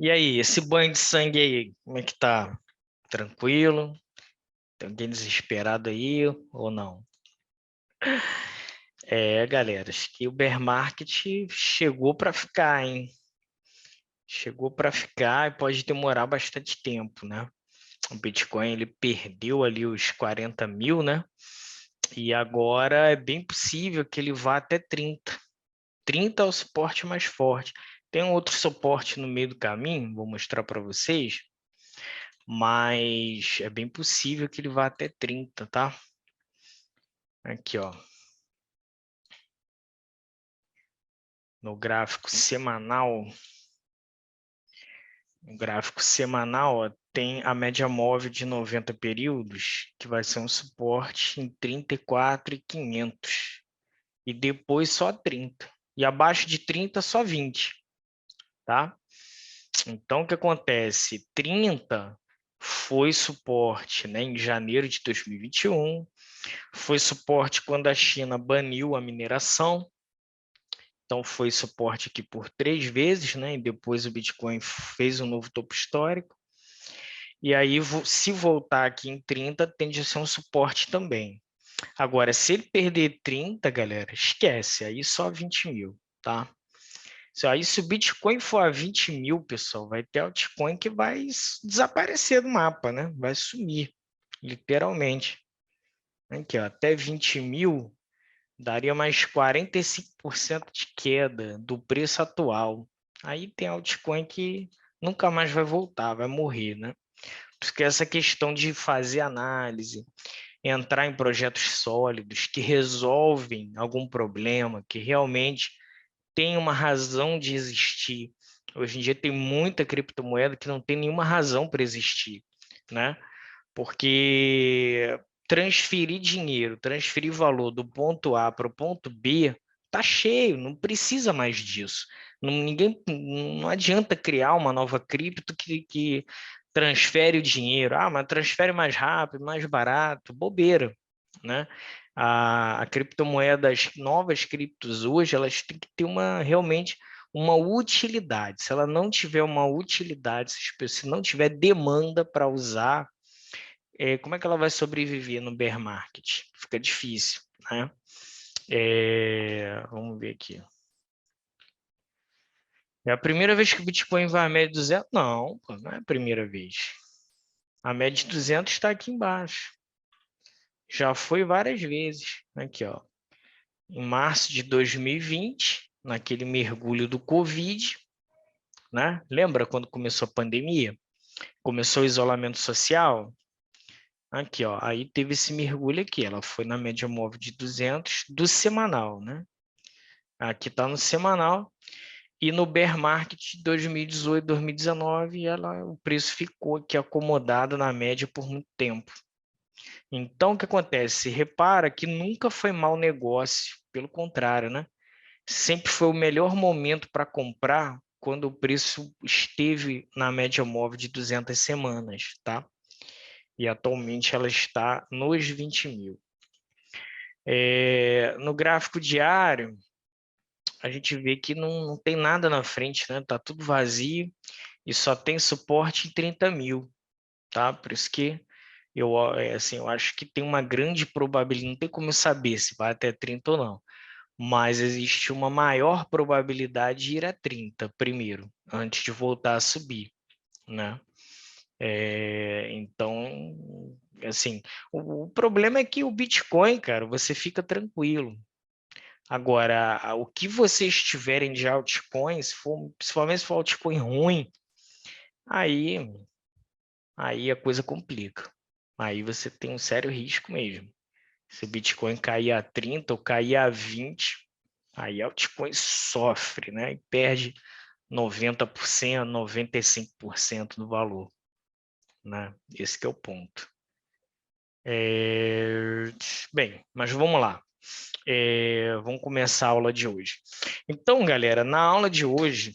E aí, esse banho de sangue aí, como é que tá? Tranquilo? Tem alguém desesperado aí ou não? Galera, acho que o bear market chegou para ficar, hein? Chegou para ficar e pode demorar bastante tempo, né? O Bitcoin ele perdeu ali os 40 mil, né? E agora é bem possível que ele vá até 30. 30 é o suporte mais forte. Tem um outro suporte no meio do caminho, vou mostrar para vocês, mas é bem possível que ele vá até 30, tá? Aqui, ó. No gráfico semanal, ó, tem a média móvel de 90 períodos, que vai ser um suporte em 34.500. E depois só 30. E abaixo de 30, só 20, tá? Então, o que acontece? 30 foi suporte, né, em janeiro de 2021, foi suporte quando a China baniu a mineração. Então, foi suporte aqui por 3 vezes, né? E depois o Bitcoin fez um novo topo histórico. E aí, se voltar aqui em 30, tende a ser um suporte também. Agora, se ele perder 30, galera, esquece. Aí só 20 mil, tá? Aí, se o Bitcoin for a 20 mil, pessoal, vai ter altcoin que vai desaparecer do mapa, né? Vai sumir, literalmente. Aqui, ó, até 20 mil, daria mais 45% de queda do preço atual. Aí tem altcoin que nunca mais vai voltar, vai morrer, né? Porque essa questão de fazer análise, entrar em projetos sólidos que resolvem algum problema, que realmente tem uma razão de existir. Hoje em dia tem muita criptomoeda que não tem nenhuma razão para existir, né? Porque transferir dinheiro, transferir valor do ponto A para o ponto B, tá cheio, não precisa mais disso. Não adianta criar uma nova cripto que transfere o dinheiro. Ah, mas transfere mais rápido, mais barato, bobeira, né? A criptomoeda, as novas criptos hoje, elas têm que ter realmente uma utilidade. Se ela não tiver uma utilidade, se não tiver demanda para usar, como é que ela vai sobreviver no bear market? Fica difícil, né? Vamos ver aqui. É a primeira vez que o Bitcoin vai à média de 200? Não, pô, não é a primeira vez. A média de 200 está aqui embaixo. Já foi várias vezes. Aqui, ó. Em março de 2020, naquele mergulho do Covid, né? Lembra quando começou a pandemia? Começou o isolamento social? Aqui, ó, aí teve esse mergulho aqui, ela foi na média móvel de 200 do semanal, né? Aqui está no semanal e no bear market de 2018, 2019, o preço ficou aqui acomodado na média por muito tempo. Então, o que acontece? Repara que nunca foi mau negócio, pelo contrário, né? Sempre foi o melhor momento para comprar quando o preço esteve na média móvel de 200 semanas, tá? E atualmente ela está nos 20 mil. No gráfico diário, a gente vê que não tem nada na frente, né? Tá tudo vazio e só tem suporte em 30 mil, tá? Por isso que eu acho que tem uma grande probabilidade, não tem como eu saber se vai até 30 ou não, mas existe uma maior probabilidade de ir a 30 primeiro, antes de voltar a subir, né? Então, assim, o problema é que o Bitcoin, cara, você fica tranquilo. Agora, o que vocês tiverem de altcoins, principalmente se for altcoin ruim, aí, aí a coisa complica. Aí você tem um sério risco mesmo. Se o Bitcoin cair a 30 ou cair a 20, aí a altcoin sofre, né? E perde 90%, 95% do valor, né? Esse que é o ponto. Bem, mas vamos lá. Vamos começar a aula de hoje. Então, galera, na aula de hoje,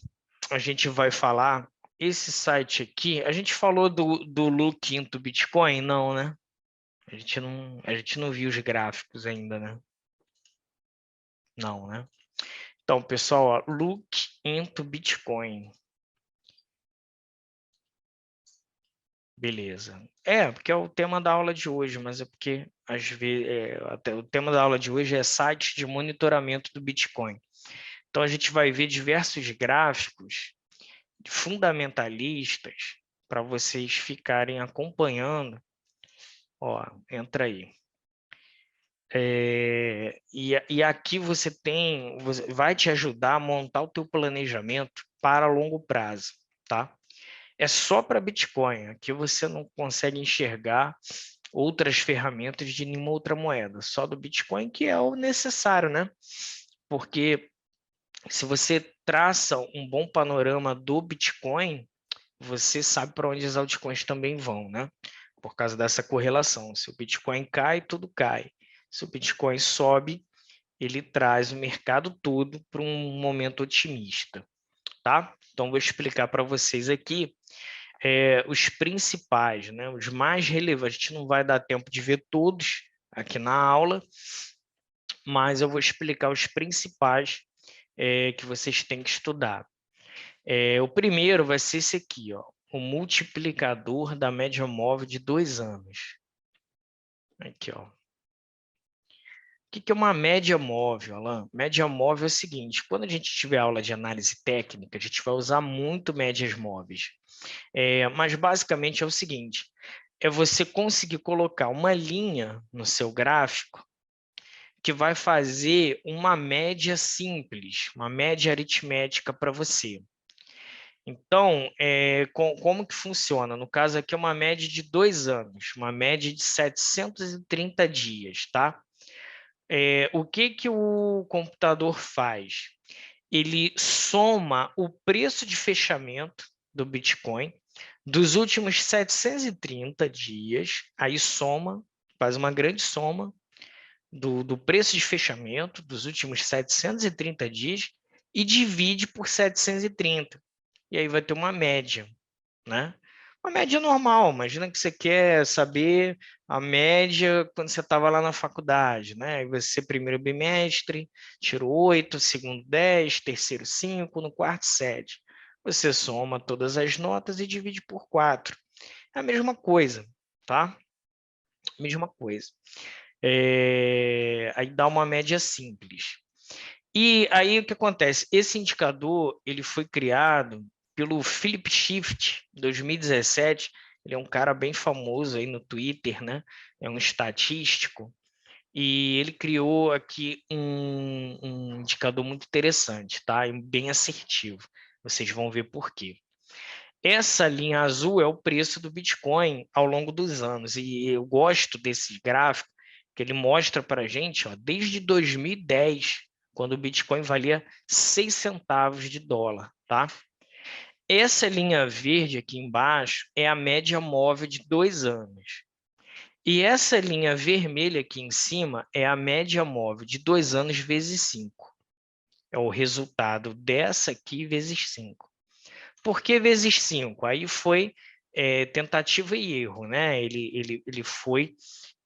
a gente vai falar esse site aqui. A gente falou do Look into Bitcoin? Não, né? A gente não viu os gráficos ainda, né? Não, né? Então, pessoal, ó, Look into Bitcoin. Beleza. Porque é o tema da aula de hoje, mas é porque às vezes até o tema da aula de hoje é sites de monitoramento do Bitcoin. Então a gente vai ver diversos gráficos fundamentalistas para vocês ficarem acompanhando. Ó, entra aí. E aqui você vai te ajudar a montar o teu planejamento para longo prazo, tá? É só para Bitcoin. Aqui você não consegue enxergar outras ferramentas de nenhuma outra moeda, só do Bitcoin, que é o necessário, né? Porque se você traça um bom panorama do Bitcoin, você sabe para onde as altcoins também vão, né? Por causa dessa correlação. Se o Bitcoin cai, tudo cai. Se o Bitcoin sobe, ele traz o mercado todo para um momento otimista, tá? Então, vou explicar para vocês aqui os principais, né? Os mais relevantes. A gente não vai dar tempo de ver todos aqui na aula, mas eu vou explicar os principais que vocês têm que estudar. O primeiro vai ser esse aqui, ó, o multiplicador da média móvel de 2 anos. Aqui, ó. O que é uma média móvel, Alan? Média móvel é o seguinte, quando a gente tiver aula de análise técnica, a gente vai usar muito médias móveis. Mas basicamente é o seguinte, é você conseguir colocar uma linha no seu gráfico que vai fazer uma média simples, uma média aritmética para você. Então, como que funciona? No caso aqui é uma média de 2 anos, uma média de 730 dias, tá? O que o computador faz? Ele soma o preço de fechamento do Bitcoin dos últimos 730 dias, aí soma, faz uma grande soma do preço de fechamento dos últimos 730 dias e divide por 730. E aí vai ter uma média, né? Uma média normal. Imagina que você quer saber a média quando você estava lá na faculdade, né? Aí você, primeiro bimestre, tirou 8, segundo 10, terceiro 5, no quarto 7. Você soma todas as notas e divide por 4. É a mesma coisa, tá? Mesma coisa. Aí dá uma média simples. E aí o que acontece? Esse indicador ele foi criado pelo Philip Schiff, em 2017. Ele é um cara bem famoso aí no Twitter, né? É um estatístico. E ele criou aqui um indicador muito interessante, tá? E bem assertivo. Vocês vão ver por quê. Essa linha azul é o preço do Bitcoin ao longo dos anos. E eu gosto desse gráfico, que ele mostra para a gente, ó, desde 2010, quando o Bitcoin valia 6 centavos de dólar, tá? Essa linha verde aqui embaixo é a média móvel de 2 anos. E essa linha vermelha aqui em cima é a média móvel de 2 anos vezes 5. É o resultado dessa aqui vezes 5. Por que vezes 5? Aí foi tentativa e erro, né? Ele foi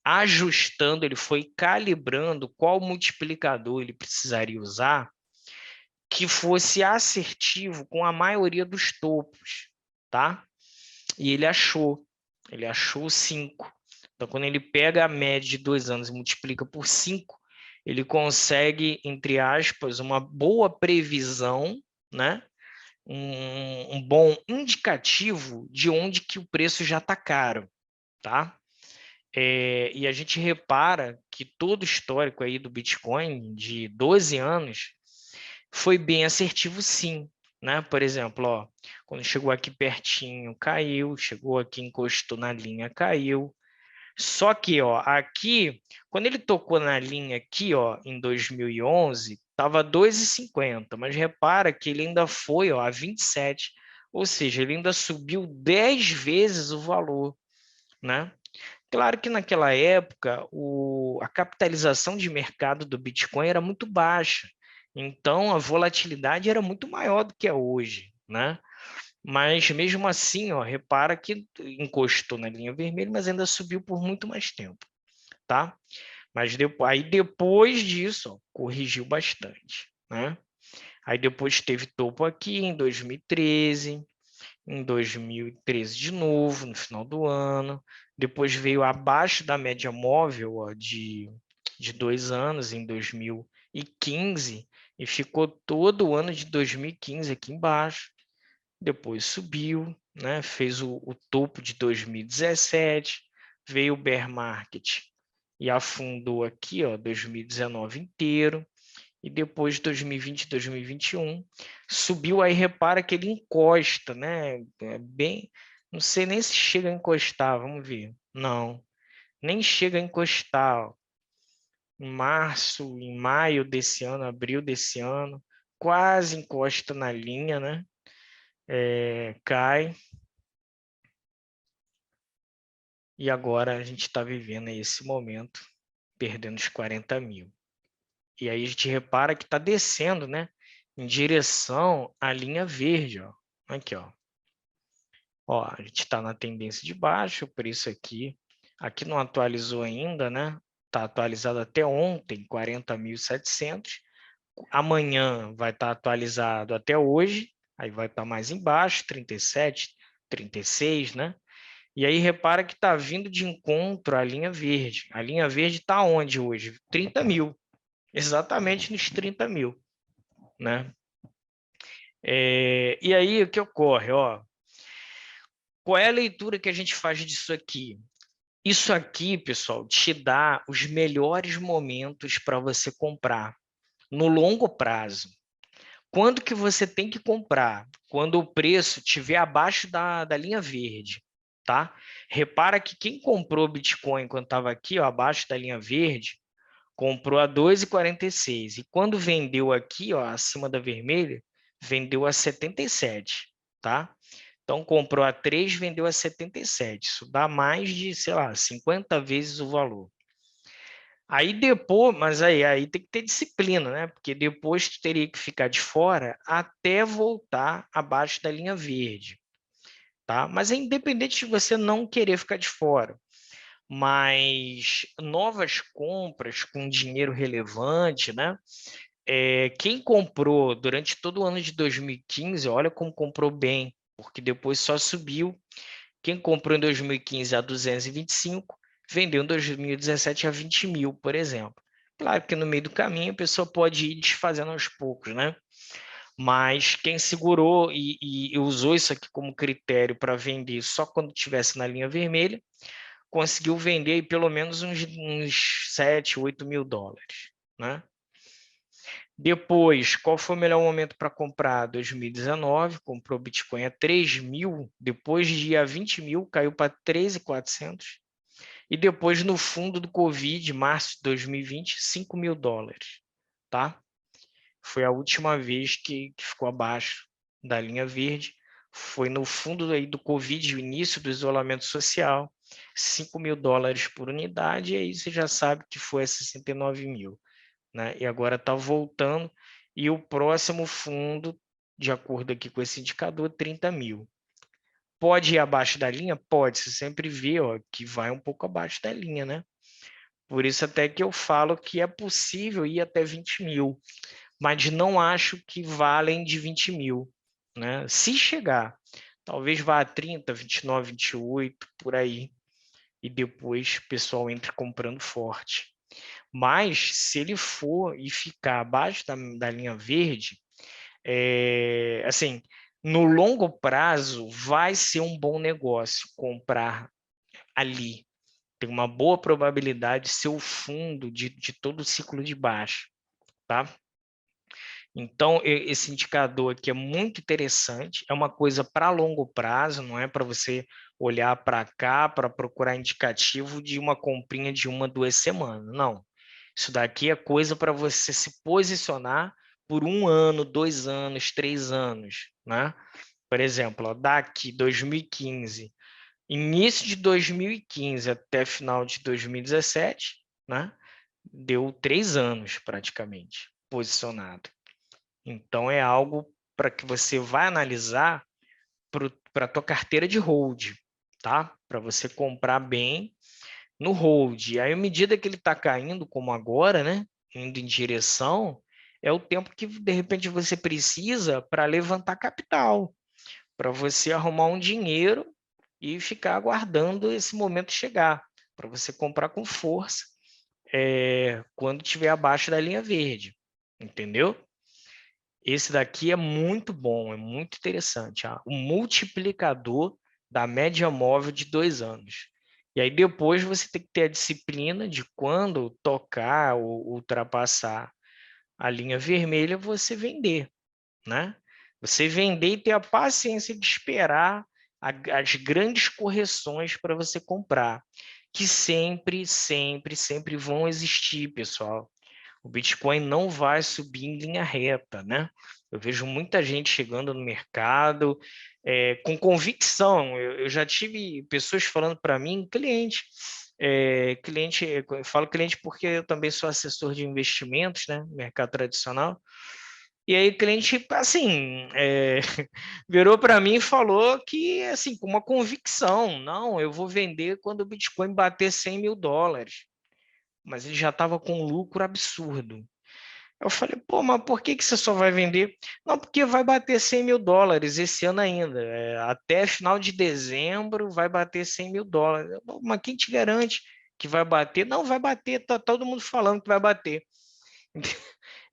ajustando, ele foi calibrando qual multiplicador ele precisaria usar que fosse assertivo com a maioria dos topos, tá? E ele achou 5. Então, quando ele pega a média de 2 anos e multiplica por 5, ele consegue, entre aspas, uma boa previsão, né? Um bom indicativo de onde que o preço já está caro, tá? E a gente repara que todo o histórico aí do Bitcoin de 12 anos foi bem assertivo, sim, né? Por exemplo, ó, quando chegou aqui pertinho, caiu, chegou aqui, encostou na linha, caiu. Só que, ó, aqui, quando ele tocou na linha aqui, ó, em 2011, estava 2,50, mas repara que ele ainda foi, ó, a 27, ou seja, ele ainda subiu 10 vezes o valor, né? Claro que naquela época a capitalização de mercado do Bitcoin era muito baixa, então a volatilidade era muito maior do que é hoje, né? Mas mesmo assim, ó, repara que encostou na linha vermelha, mas ainda subiu por muito mais tempo, tá? Mas depois disso, ó, corrigiu bastante, né? Aí depois teve topo aqui em 2013, em 2013 de novo, no final do ano. Depois veio abaixo da média móvel ó, de 2 anos, em 2015, e ficou todo o ano de 2015 aqui embaixo. Depois subiu, né? Fez o topo de 2017, veio o bear market e afundou aqui, ó, 2019 inteiro, e depois de 2020, 2021, subiu, aí repara que ele encosta, né? É bem, não sei nem se chega a encostar, vamos ver. Não, nem chega a encostar, ó. Em março, em maio desse ano, abril desse ano, quase encosta na linha, né? Cai, e agora a gente está vivendo esse momento, perdendo os 40 mil. E aí a gente repara que está descendo, né? Em direção à linha verde, ó. Aqui, ó. Ó, a gente está na tendência de baixo, por isso aqui não atualizou ainda, né? Está atualizado até ontem, 40.700. Amanhã vai estar atualizado até hoje, aí vai estar mais embaixo, 37, 36, né? E aí repara que está vindo de encontro à linha verde. A linha verde está onde hoje? 30 mil, exatamente nos 30 mil, né? E aí o que ocorre? Ó, qual é a leitura que a gente faz disso aqui? Isso aqui, pessoal, te dá os melhores momentos para você comprar no longo prazo. Quando que você tem que comprar? Quando o preço estiver abaixo da linha verde, tá? Repara que quem comprou Bitcoin quando estava aqui, ó, abaixo da linha verde, comprou a 2,46. E quando vendeu aqui, ó, acima da vermelha, vendeu a 77, tá? Então, comprou a 3, vendeu a 77. Isso dá mais de, sei lá, 50 vezes o valor. Aí depois, mas aí tem que ter disciplina, né? Porque depois tu teria que ficar de fora até voltar abaixo da linha verde, tá? Mas é independente de você não querer ficar de fora. Mas novas compras com dinheiro relevante, né? Quem comprou durante todo o ano de 2015, olha como comprou bem, porque depois só subiu. Quem comprou em 2015 a 225, vendeu em 2017 a 20 mil, por exemplo. Claro que no meio do caminho a pessoa pode ir desfazendo aos poucos, né? Mas quem segurou e usou isso aqui como critério para vender só quando estivesse na linha vermelha, conseguiu vender aí pelo menos uns 7, 8 mil dólares, né? Depois, qual foi o melhor momento para comprar? 2019, comprou Bitcoin a 3 mil, depois de ir a 20 mil, caiu para 13.400. E depois, no fundo do Covid, março de 2020, 5 mil dólares, tá? Foi a última vez que ficou abaixo da linha verde. Foi no fundo aí do Covid, o início do isolamento social, 5 mil dólares por unidade, e aí você já sabe que foi a 69 mil, né? E agora está voltando, e o próximo fundo, de acordo aqui com esse indicador, 30 mil. Pode ir abaixo da linha? Pode, você sempre vê ó, que vai um pouco abaixo da linha, né? Por isso até que eu falo que é possível ir até 20 mil, mas não acho que vá além de 20 mil, né? Se chegar, talvez vá a 30, 29, 28, por aí, e depois o pessoal entre comprando forte. Mas se ele for e ficar abaixo da linha verde, assim, no longo prazo vai ser um bom negócio comprar ali. Tem uma boa probabilidade de ser o fundo de todo o ciclo de baixa, tá? Então, esse indicador aqui é muito interessante, é uma coisa para longo prazo, não é para você olhar para cá para procurar indicativo de uma comprinha de 1, 2 semanas, não. Isso daqui é coisa para você se posicionar por 1 ano, 2 anos, 3 anos, né? Por exemplo, ó, daqui 2015, início de 2015 até final de 2017, né? Deu 3 anos praticamente posicionado. Então, é algo para que você vai analisar para a tua carteira de hold, tá? Para você comprar bem no hold. E aí, à medida que ele está caindo, como agora, né? Indo em direção, é o tempo que, de repente, você precisa para levantar capital. para você arrumar um dinheiro e ficar aguardando esse momento chegar, para você comprar com força quando estiver abaixo da linha verde, entendeu? Esse daqui é muito bom, é muito interessante. O multiplicador da média móvel de 2 anos. E aí depois você tem que ter a disciplina de quando tocar ou ultrapassar a linha vermelha, você vender, né? Você vender e ter a paciência de esperar as grandes correções para você comprar, que sempre, sempre, sempre vão existir, pessoal. O Bitcoin não vai subir em linha reta, né? Eu vejo muita gente chegando no mercado com convicção. Eu já tive pessoas falando para mim, eu falo cliente porque eu também sou assessor de investimentos, né? Mercado tradicional. E aí o cliente, assim, virou para mim e falou que, assim, com uma convicção, não, eu vou vender quando o Bitcoin bater $100.000. Mas ele já estava com um lucro absurdo. Eu falei, pô, mas por que você só vai vender? Não, porque vai bater $100.000 esse ano ainda. Até final de dezembro vai bater $100.000. Mas quem te garante que vai bater? Não, vai bater, tá todo mundo falando que vai bater.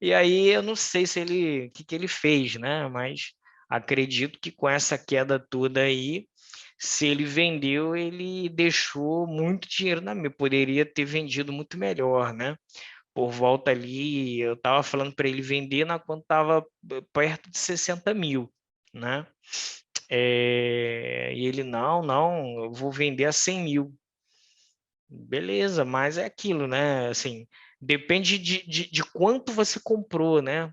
E aí eu não sei se ele, o que ele fez, né? Mas acredito que com essa queda toda aí, se ele vendeu, ele deixou muito dinheiro na mesa. Poderia ter vendido muito melhor, né? Por volta ali, eu estava falando para ele vender quando estava perto de 60 mil, né? E ele, não, eu vou vender a 100 mil. Beleza, mas é aquilo, né? Assim, depende de quanto você comprou, né?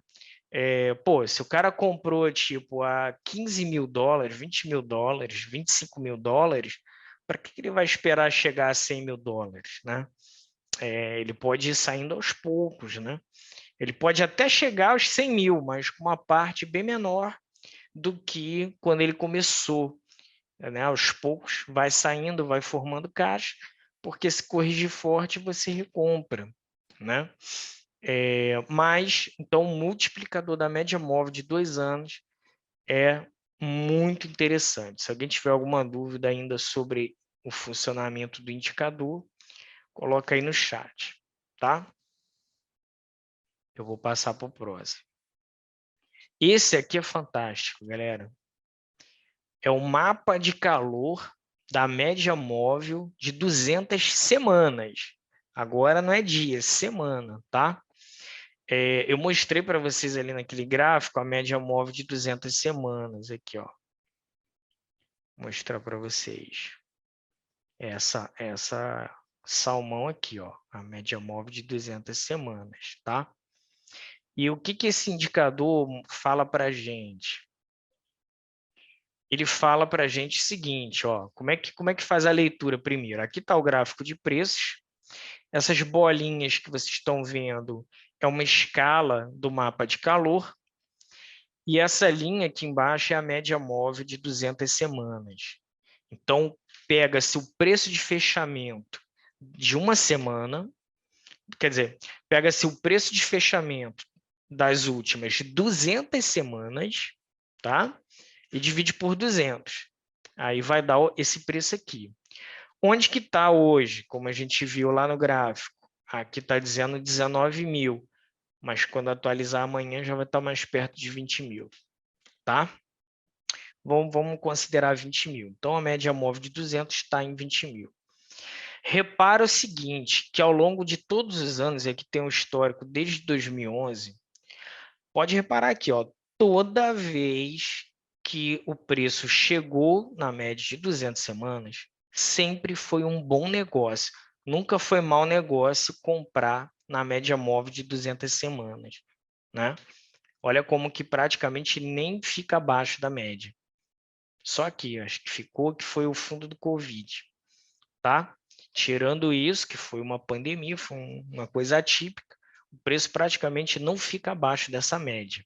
Pô, se o cara comprou tipo a $15.000, $20.000, $25.000, para que ele vai esperar chegar a $100.000, né? Ele pode ir saindo aos poucos, né? Ele pode até chegar aos 100 mil, mas com uma parte bem menor do que quando ele começou, né? Aos poucos vai saindo, vai formando caixa, porque se corrigir forte você recompra, né? Mas, então, o multiplicador da média móvel de 2 anos é muito interessante. Se alguém tiver alguma dúvida ainda sobre o funcionamento do indicador, coloca aí no chat, tá? Eu vou passar para o próximo. Esse aqui é fantástico, galera. É o mapa de calor da média móvel de 200 semanas. Agora não é dia, é semana, tá? Eu mostrei para vocês ali naquele gráfico a média móvel de 200 semanas aqui, ó. Vou mostrar para vocês. Essa salmão aqui, ó, a média móvel de 200 semanas, tá? E o que esse indicador fala para a gente? Ele fala para a gente o seguinte, ó, como é que faz a leitura primeiro? Aqui está o gráfico de preços. Essas bolinhas que vocês estão vendo é uma escala do mapa de calor. E essa linha aqui embaixo é a média móvel de 200 semanas. Então, pega-se o preço de fechamento de uma semana, quer dizer, pega-se o preço de fechamento das últimas 200 semanas, tá? E divide por 200. Aí vai dar esse preço aqui. Onde que está hoje? Como a gente viu lá no gráfico. Aqui está dizendo 19 mil. Mas quando atualizar amanhã já vai estar mais perto de 20 mil. Tá? Vamos considerar 20 mil. Então, a média móvel de 200 está em 20 mil. Repara o seguinte, que ao longo de todos os anos, e aqui tem um histórico desde 2011, pode reparar aqui, ó, toda vez que o preço chegou na média de 200 semanas, sempre foi um bom negócio. Nunca foi mau negócio comprar na média móvel de 200 semanas, né? Olha como que praticamente nem fica abaixo da média. Só aqui, acho que ficou que foi o fundo do Covid, tá? Tirando isso, que foi uma pandemia, foi uma coisa atípica, o preço praticamente não fica abaixo dessa média.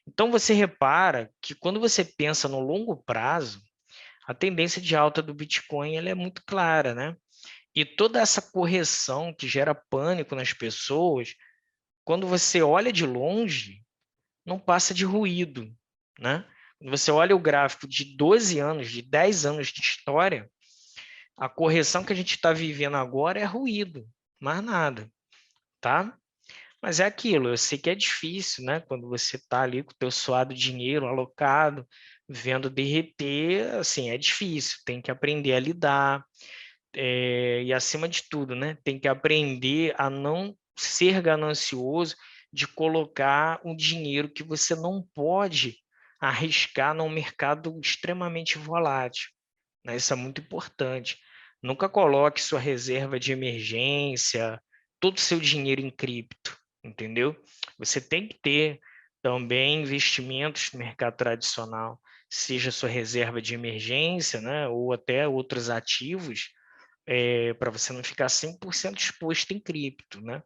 Então, você repara que quando você pensa no longo prazo, a tendência de alta do Bitcoin ela é muito clara, né? E toda essa correção que gera pânico nas pessoas, quando você olha de longe, não passa de ruído, né? Quando você olha o gráfico de 12 anos, de 10 anos de história, a correção que a gente está vivendo agora é ruído, mais nada, tá? Mas é aquilo, eu sei que é difícil, né? Quando você está ali com o teu suado dinheiro alocado, vendo derreter, assim, é difícil, tem que aprender a lidar, e acima de tudo, né? Tem que aprender a não ser ganancioso de colocar um dinheiro que você não pode arriscar num mercado extremamente volátil, né? Isso é muito importante. Nunca coloque sua reserva de emergência, todo o seu dinheiro em cripto, entendeu? Você tem que ter também investimentos no mercado tradicional, seja sua reserva de emergência, né, ou até outros ativos, para você não ficar 100% exposto em cripto, né?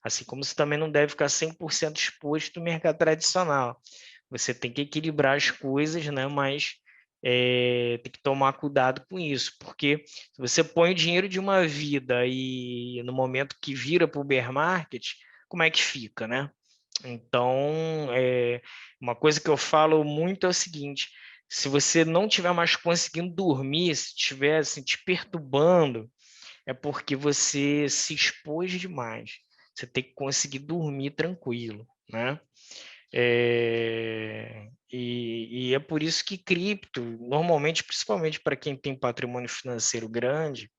Assim como você também não deve ficar 100% exposto no mercado tradicional. Você tem que equilibrar as coisas, né? Mas tem que tomar cuidado com isso, porque se você põe o dinheiro de uma vida e no momento que vira para o bear market, como é que fica, né? Então, uma coisa que eu falo muito é o seguinte: se você não estiver mais conseguindo dormir, se estiver assim, te perturbando, é porque você se expôs demais. Você tem que conseguir dormir tranquilo, né? E é por isso que cripto, normalmente, principalmente para quem tem patrimônio financeiro grande,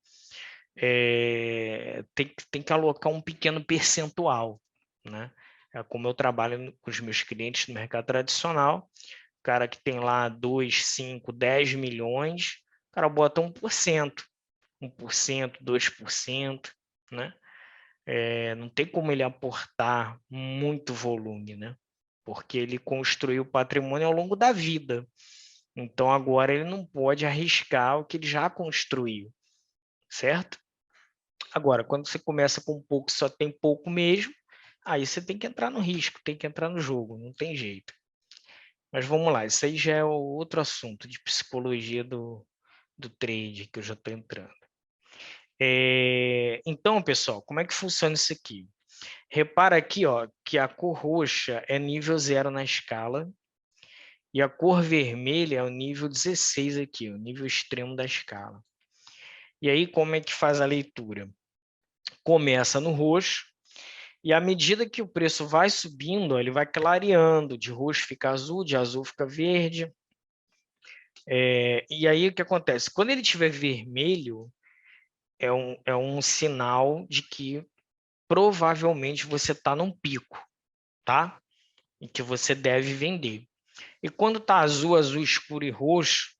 tem que alocar um pequeno percentual, né? É como eu trabalho com os meus clientes no mercado tradicional, o cara que tem lá 2, 5, 10 milhões, o cara bota 1%, 1%, 2%, né? Não tem como ele aportar muito volume, né? Porque ele construiu o patrimônio ao longo da vida. Então, agora ele não pode arriscar o que ele já construiu, certo? Agora, quando você começa com pouco, só tem pouco mesmo, aí você tem que entrar no risco, tem que entrar no jogo, não tem jeito. Mas vamos lá, isso aí já é outro assunto de psicologia do trade que eu já estou entrando. Então, pessoal, como é que funciona isso aqui? Repara aqui, ó, que a cor roxa é nível 0 na escala e a cor vermelha é o nível 16 aqui, o nível extremo da escala. E aí, como é que faz a leitura? Começa no roxo e à medida que o preço vai subindo, ele vai clareando, de roxo fica azul, de azul fica verde. E aí, o que acontece? Quando ele estiver vermelho, é um sinal de que provavelmente você está num pico, tá? E que você deve vender. E quando está azul, azul escuro e roxo,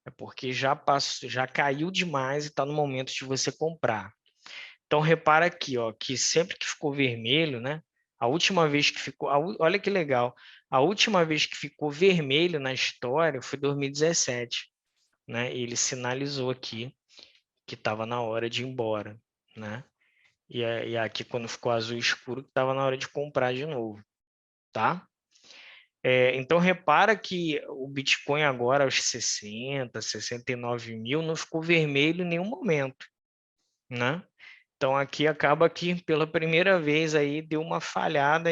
é porque já passou, já caiu demais e está no momento de você comprar. Então repara aqui, ó, que sempre que ficou vermelho, né? A última vez que ficou, olha que legal, a última vez que ficou vermelho na história foi 2017, né? E ele sinalizou aqui que estava na hora de ir embora, né? E aqui quando ficou azul escuro, estava na hora de comprar de novo, tá? Então, repara que o Bitcoin agora aos 60, 69 mil não ficou vermelho em nenhum momento, né? Então, aqui acaba que pela primeira vez aí deu uma falhada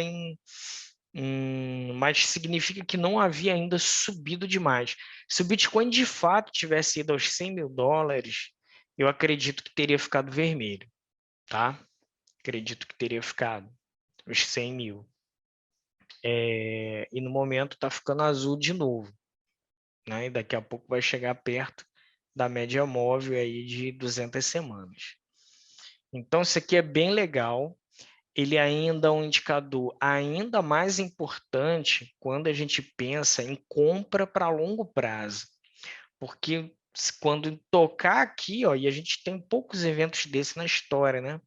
mas significa que não havia ainda subido demais. Se o Bitcoin de fato tivesse ido aos 100 mil dólares, eu acredito que teria ficado vermelho, tá? Acredito que teria ficado os 100 mil. E no momento está ficando azul de novo, né? E daqui a pouco vai chegar perto da média móvel aí de 200 semanas. Então, isso aqui é bem legal. Ele ainda é um indicador ainda mais importante quando a gente pensa em compra para longo prazo. Porque quando tocar aqui, ó, e a gente tem poucos eventos desse na história, né?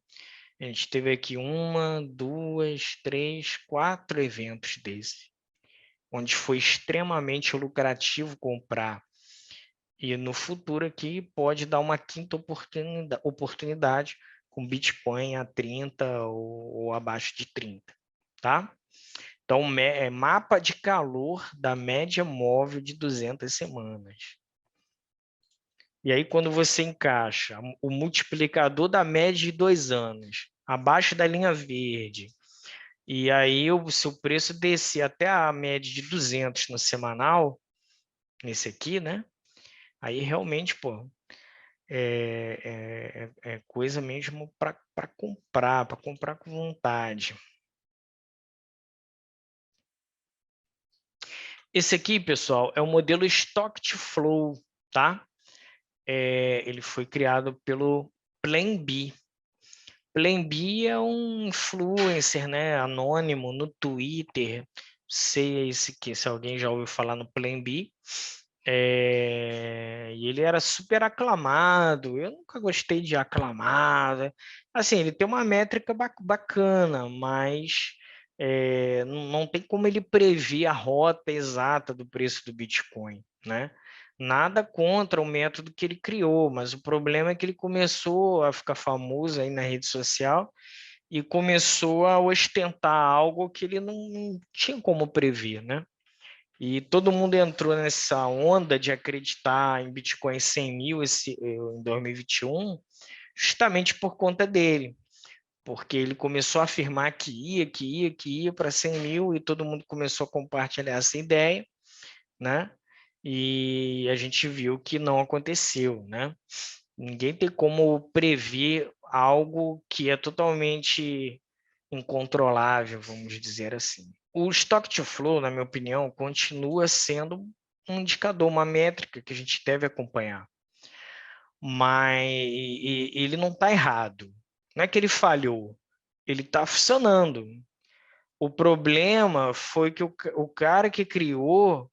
A gente teve aqui 1, 2, 3, 4 eventos desse, onde foi extremamente lucrativo comprar. E no futuro aqui pode dar uma quinta oportunidade com Bitcoin a 30 ou abaixo de 30, tá? Então, mapa de calor da média móvel de 200 semanas. E aí, quando você encaixa o multiplicador da média de 2 anos, abaixo da linha verde, e aí se o preço descer até a média de 200 no semanal, nesse aqui, né? Aí realmente, pô, é coisa mesmo para comprar com vontade. Esse aqui, pessoal, é o modelo Stock to Flow, tá? Ele foi criado pelo Plan B. Plan B é um influencer, né, anônimo no Twitter. Sei se alguém já ouviu falar no Plan B. E ele era super aclamado. Eu nunca gostei de aclamado. Assim, ele tem uma métrica bacana, mas não tem como ele prever a rota exata do preço do Bitcoin, né? Nada contra o método que ele criou, mas o problema é que ele começou a ficar famoso aí na rede social e começou a ostentar algo que ele não tinha como prever, né? E todo mundo entrou nessa onda de acreditar em Bitcoin 100 mil em 2021, justamente por conta dele, porque ele começou a afirmar que ia para 100 mil e todo mundo começou a compartilhar essa ideia, né? E a gente viu que não aconteceu, né? Ninguém tem como prever algo que é totalmente incontrolável, vamos dizer assim. O Stock to Flow, na minha opinião, continua sendo um indicador, uma métrica que a gente deve acompanhar. Mas ele não está errado. Não é que ele falhou, ele está funcionando. O problema foi que o cara que criou,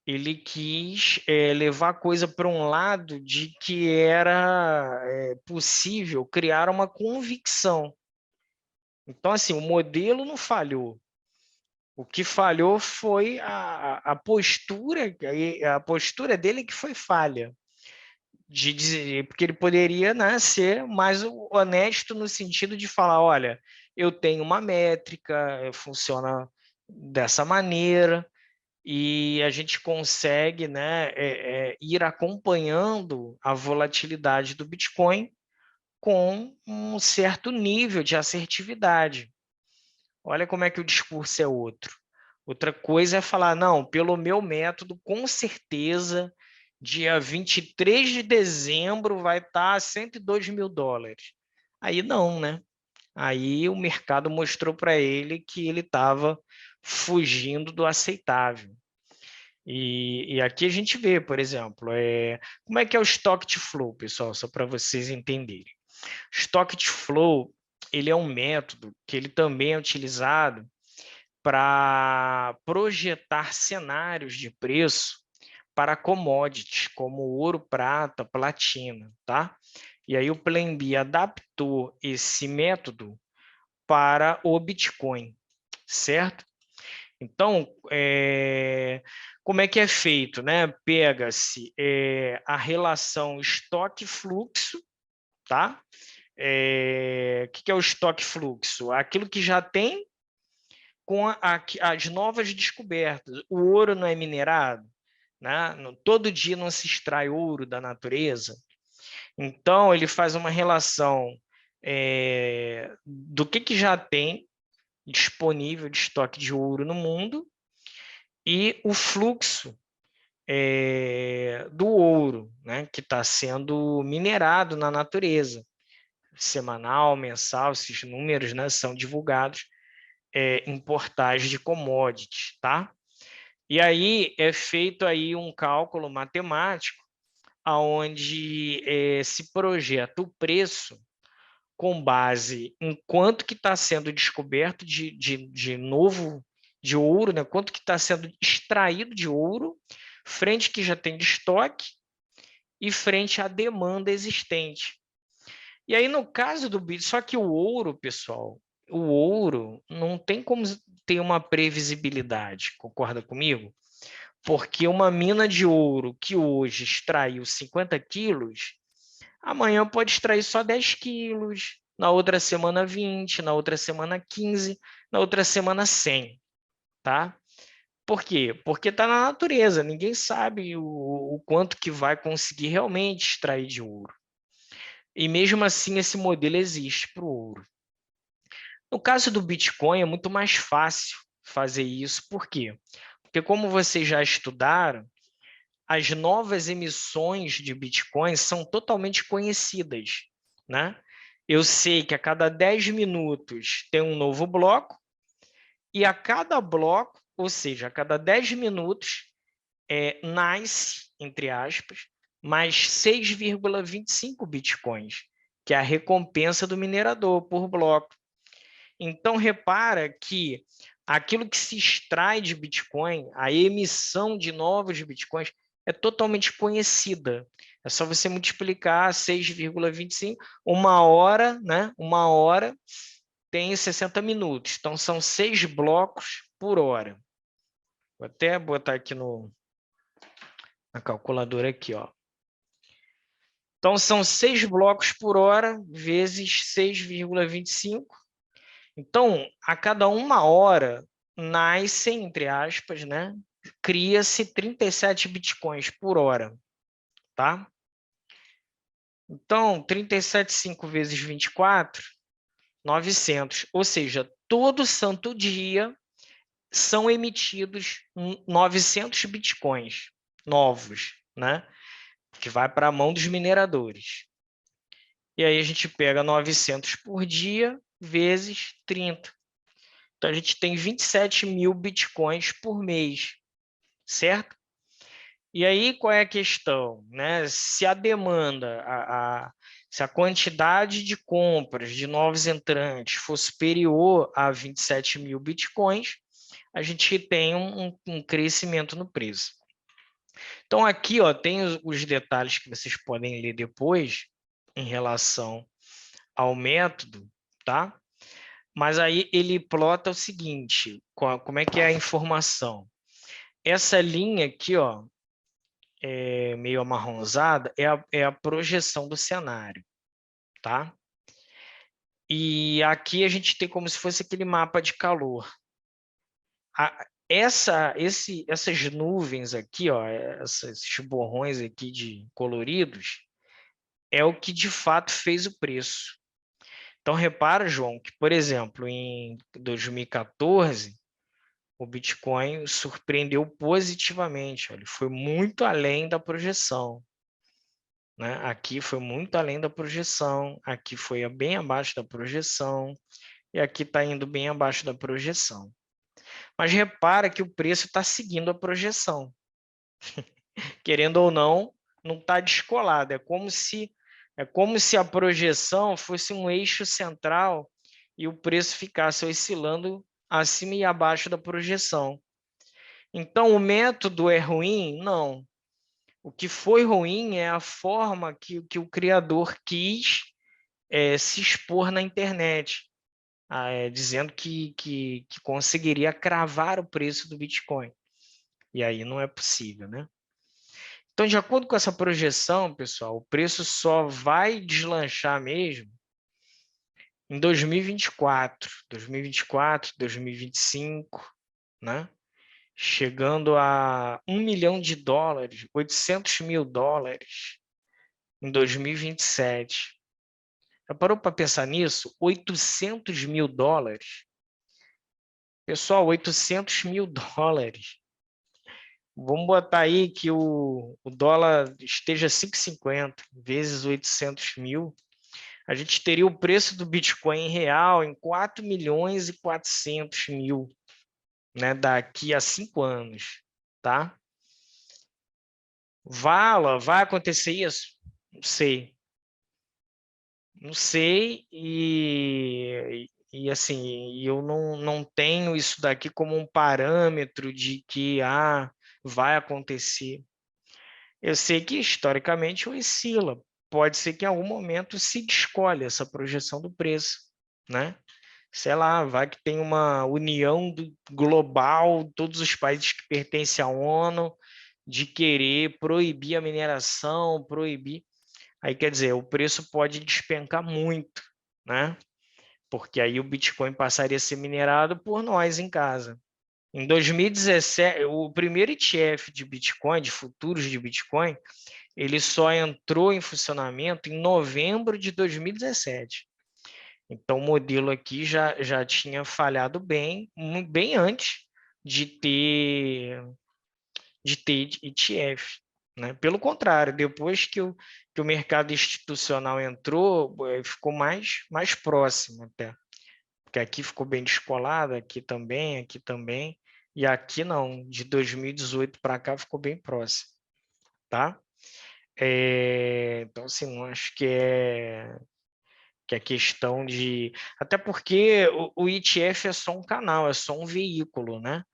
ele quis levar a coisa para um lado de que era possível criar uma convicção. Então, assim, o modelo não falhou. O que falhou foi a postura, a postura dele que foi falha, de dizer, porque ele poderia, né, ser mais honesto no sentido de falar, olha, eu tenho uma métrica, funciona dessa maneira, e a gente consegue, né, ir acompanhando a volatilidade do Bitcoin com um certo nível de assertividade. Olha como é que o discurso é outro. Outra coisa é falar, não, pelo meu método, com certeza, dia 23 de dezembro vai estar a 102 mil dólares. Aí não, né? Aí o mercado mostrou para ele que ele estava fugindo do aceitável. E aqui a gente vê, por exemplo, como é que é o Stock to Flow, pessoal, só para vocês entenderem. Stock to Flow, ele é um método que ele também é utilizado para projetar cenários de preço para commodities, como ouro, prata, platina, tá? E aí o Plan B adaptou esse método para o Bitcoin, certo? Então, como é que é feito, né? Pega-se a relação estoque-fluxo, tá? O que é o estoque-fluxo? Aquilo que já tem com as novas descobertas. O ouro não é minerado, né? Todo dia não se extrai ouro da natureza. Então, ele faz uma relação do que já tem disponível de estoque de ouro no mundo e o fluxo do ouro, né, que está sendo minerado na natureza. Semanal, mensal, esses números, né, são divulgados em portais de commodities, tá? E aí é feito aí um cálculo matemático onde se projeta o preço com base em quanto que está sendo descoberto de novo de ouro, né? Quanto que está sendo extraído de ouro, frente que já tem de estoque e frente à demanda existente. E aí, no caso do Bitcoin, só que o ouro, pessoal, o ouro não tem como ter uma previsibilidade, concorda comigo? Porque uma mina de ouro que hoje extraiu 50 quilos, amanhã pode extrair só 10 quilos, na outra semana 20, na outra semana 15, na outra semana 100, tá? Por quê? Porque está na natureza, ninguém sabe o quanto que vai conseguir realmente extrair de ouro. E mesmo assim, esse modelo existe para o ouro. No caso do Bitcoin, é muito mais fácil fazer isso. Por quê? Porque como vocês já estudaram, as novas emissões de Bitcoin são totalmente conhecidas, né? Eu sei que a cada 10 minutos tem um novo bloco, e a cada bloco, ou seja, a cada 10 minutos, nasce, entre aspas, mais 6,25 bitcoins, que é a recompensa do minerador por bloco. Então, repara que aquilo que se extrai de Bitcoin, a emissão de novos Bitcoins, é totalmente conhecida. É só você multiplicar 6,25, uma hora, né? Uma hora tem 60 minutos. Então, são 6 blocos por hora. Vou até botar aqui na calculadora aqui, ó. Então, são 6 blocos por hora vezes 6,25. Então, a cada uma hora, nasce, entre aspas, né? Cria-se 37 bitcoins por hora, tá? Então, 37,5 vezes 24, 900. Ou seja, todo santo dia são emitidos 900 bitcoins novos, né? Que vai para a mão dos mineradores. E aí a gente pega 900 por dia vezes 30. Então, a gente tem 27 mil bitcoins por mês, certo? E aí, qual é a questão? Né? Se a demanda, se a quantidade de compras de novos entrantes for superior a 27 mil bitcoins, a gente tem um crescimento no preço. Então, aqui ó, tem os detalhes que vocês podem ler depois em relação ao método, tá? Mas aí ele plota o seguinte, como é que é a informação? Essa linha aqui, ó, meio amarronzada, é a projeção do cenário, tá? E aqui a gente tem como se fosse aquele mapa de calor. Essas nuvens aqui, ó, esses borrões aqui de coloridos, é o que de fato fez o preço. Então, repara, João, que, por exemplo, em 2014, o Bitcoin surpreendeu positivamente. Ele foi muito além da projeção, né? Aqui foi muito além da projeção, aqui foi bem abaixo da projeção, e aqui está indo bem abaixo da projeção. Mas repara que o preço está seguindo a projeção. Querendo ou não está descolado. É como se a projeção fosse um eixo central e o preço ficasse oscilando acima e abaixo da projeção. Então, o método é ruim? Não. O que foi ruim é a forma que o criador quis se expor na internet, dizendo que conseguiria cravar o preço do Bitcoin. E aí não é possível, né? Então, de acordo com essa projeção, pessoal, o preço só vai deslanchar mesmo em 2024, 2025, né? Chegando a $1 milhão, 800 mil dólares em 2027. Já parou para pensar nisso? 800 mil dólares. Pessoal, 800 mil dólares. Vamos botar aí que o dólar esteja 5,50 vezes 800 mil. A gente teria o preço do Bitcoin em real em 4 milhões e 400 mil, né, daqui a 5 anos, tá? Vai acontecer isso? Não sei. Não sei e assim, eu não tenho isso daqui como um parâmetro de que vai acontecer. Eu sei que historicamente oscila. Pode ser que em algum momento se descolhe essa projeção do preço, né? Sei lá, vai que tem uma união global, todos os países que pertencem à ONU, de querer proibir a mineração, proibir. Aí, quer dizer, o preço pode despencar muito, né? Porque aí o Bitcoin passaria a ser minerado por nós em casa. Em 2017, o primeiro ETF de Bitcoin, de futuros de Bitcoin, ele só entrou em funcionamento em novembro de 2017. Então, o modelo aqui já tinha falhado bem antes de ter ETF. né? Pelo contrário, depois que o mercado institucional entrou, ficou mais próximo até. Porque aqui ficou bem descolado, aqui também, e aqui não, de 2018 para cá ficou bem próximo, tá? Então, assim, não acho que é questão de... Até porque o ETF é só um canal, é só um veículo, né?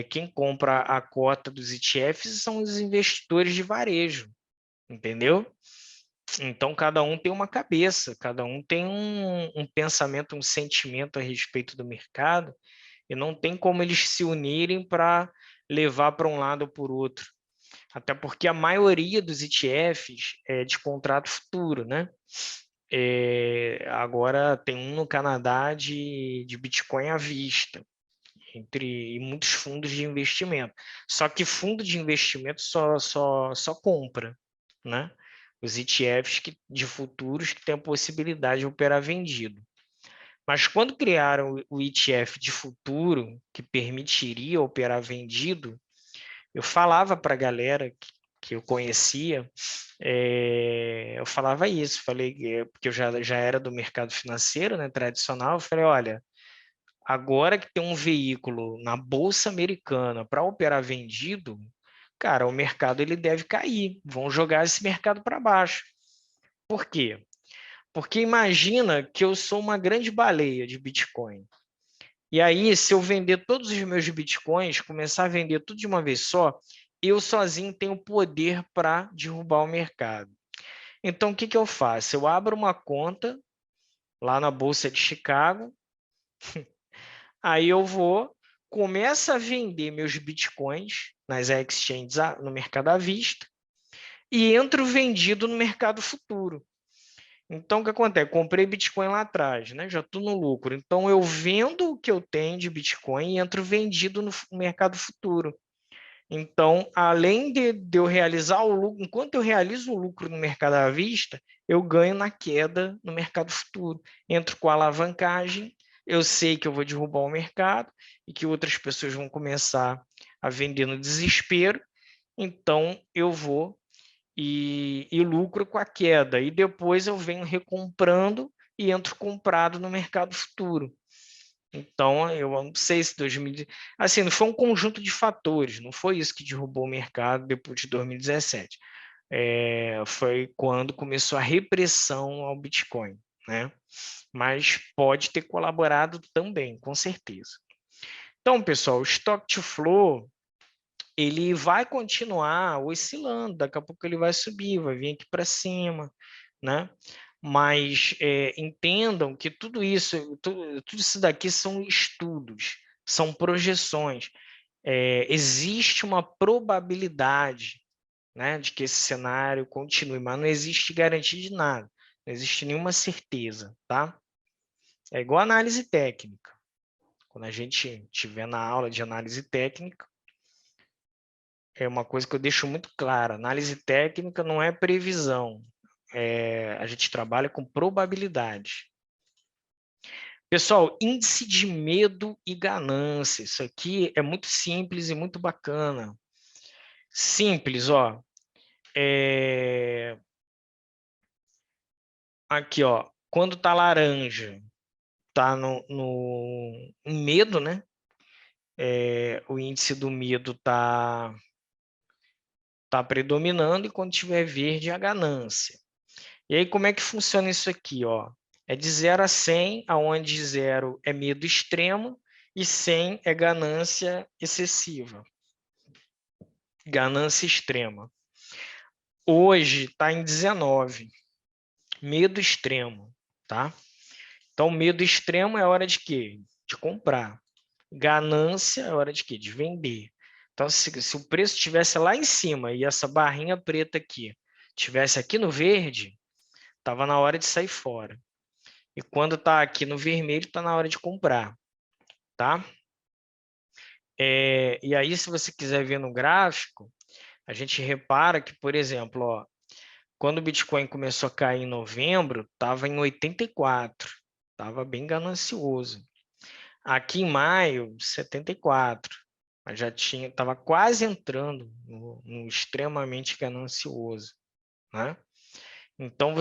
Quem compra a cota dos ETFs são os investidores de varejo, entendeu? Então, cada um tem uma cabeça, cada um tem um pensamento, um sentimento a respeito do mercado, e não tem como eles se unirem para levar para um lado ou por outro. Até porque a maioria dos ETFs é de contrato futuro, né? Agora tem um no Canadá de Bitcoin à vista, entre muitos fundos de investimento. Só que fundo de investimento só compra, né? Os ETFs de futuros que têm a possibilidade de operar vendido. Mas quando criaram o ETF de futuro, que permitiria operar vendido, eu falava para a galera que eu conhecia, eu falava isso, falei, porque eu já era do mercado financeiro, né, tradicional, eu falei, olha, agora que tem um veículo na Bolsa Americana para operar vendido, cara, o mercado ele deve cair, vão jogar esse mercado para baixo. Por quê? Porque imagina que eu sou uma grande baleia de Bitcoin. E aí, se eu vender todos os meus Bitcoins, começar a vender tudo de uma vez só, eu sozinho tenho poder para derrubar o mercado. Então, o que eu faço? Eu abro uma conta lá na Bolsa de Chicago, aí eu começo a vender meus Bitcoins nas exchanges no mercado à vista e entro vendido no mercado futuro. Então, o que acontece? Comprei Bitcoin lá atrás, né? Já estou no lucro. Então, eu vendo o que eu tenho de Bitcoin e entro vendido no mercado futuro. Então, além de eu realizar o lucro, enquanto eu realizo o lucro no mercado à vista, eu ganho na queda no mercado futuro. Entro com alavancagem, eu sei que eu vou derrubar o mercado e que outras pessoas vão começar a vender no desespero. Então, eu vou e lucro com a queda. E depois eu venho recomprando e entro comprado no mercado futuro. Então, eu não sei se 2000... Assim, não foi um conjunto de fatores, não foi isso que derrubou o mercado depois de 2017. Foi quando começou a repressão ao Bitcoin, né? Mas pode ter colaborado também, com certeza. Então, pessoal, o Stock to Flow, ele vai continuar oscilando, daqui a pouco ele vai subir, vai vir aqui para cima, né? Mas entendam que tudo isso daqui são estudos, são projeções. Existe uma probabilidade, né, de que esse cenário continue, mas não existe garantia de nada, não existe nenhuma certeza, tá? É igual análise técnica. Quando a gente estiver na aula de análise técnica, é uma coisa que eu deixo muito clara, análise técnica não é previsão, a gente trabalha com probabilidade. Pessoal, índice de medo e ganância, isso aqui é muito simples e muito bacana. Simples, ó. Aqui, ó, quando tá laranja, tá no medo, né? O índice do medo tá predominando, e quando tiver verde, a ganância. E aí, como é que funciona isso aqui, ó? É de 0 a 100, onde 0 é medo extremo e 100 é ganância excessiva, ganância extrema. Hoje está em 19, medo extremo, tá? Então, medo extremo é hora de quê? De comprar. Ganância é hora de quê? De vender. Então, se o preço estivesse lá em cima e essa barrinha preta aqui estivesse aqui no verde, estava na hora de sair fora. E quando está aqui no vermelho, está na hora de comprar, tá? E aí, se você quiser ver no gráfico, a gente repara que, por exemplo, ó, quando o Bitcoin começou a cair em novembro, estava em 84, estava bem ganancioso. Aqui em maio, 74. já estava quase entrando no extremamente ganancioso, né? Então,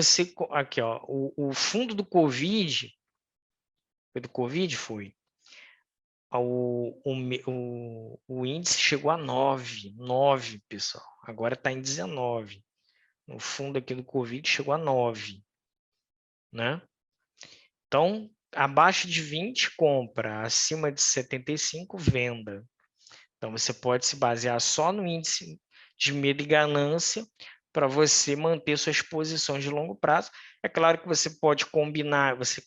aqui, ó, o fundo do Covid, foi, o índice chegou a 9, pessoal. Agora está em 19. No fundo aqui do Covid chegou a 9, né? Então, abaixo de 20, compra. Acima de 75, venda. Então, você pode se basear só no índice de medo e ganância para você manter suas posições de longo prazo. É claro que você pode combinar, você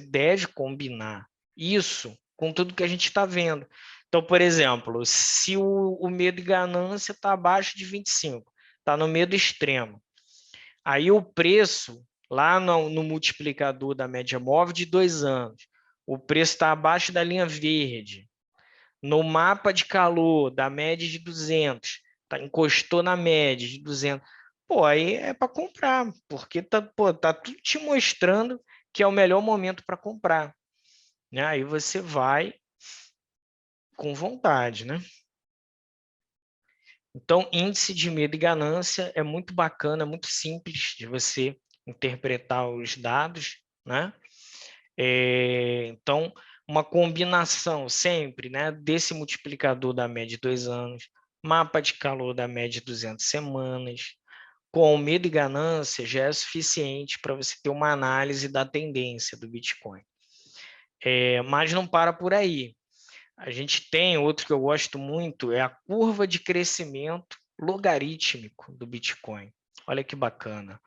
deve combinar isso com tudo que a gente está vendo. Então, por exemplo, se o medo e ganância está abaixo de 25, está no medo extremo, aí o preço, lá no multiplicador da média móvel de 2 anos, o preço está abaixo da linha verde. No mapa de calor da média de 200, encostou na média de 200, pô, aí é para comprar, porque tá tudo te mostrando que é o melhor momento para comprar, né? Aí você vai com vontade, né? Então, índice de medo e ganância é muito bacana, é muito simples de você interpretar os dados, né? Então, uma combinação sempre, né, desse multiplicador da média de 2 anos, mapa de calor da média de 200 semanas, com medo e ganância já é suficiente para você ter uma análise da tendência do Bitcoin. Mas não para por aí. A gente tem outro que eu gosto muito, é a curva de crescimento logarítmico do Bitcoin. Olha que bacana.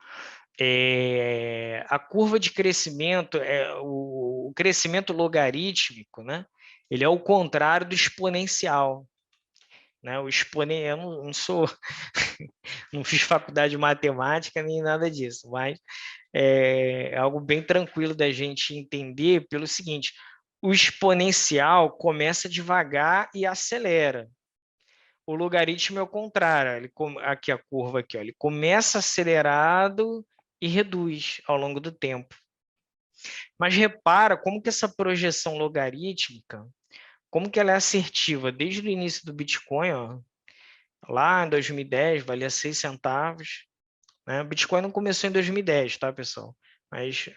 A curva de crescimento, o crescimento logarítmico, né? Ele é o contrário do exponencial. Né? Eu não sou, não fiz faculdade de matemática nem nada disso, mas é algo bem tranquilo da gente entender pelo seguinte: o exponencial começa devagar e acelera. O logaritmo é o contrário. Aqui a curva aqui, ó, ele começa acelerado e reduz ao longo do tempo. Mas repara como que essa projeção logarítmica, como que ela é assertiva desde o início do Bitcoin, ó, lá em 2010 valia 6 centavos, né? O Bitcoin não começou em 2010, tá, pessoal? Mas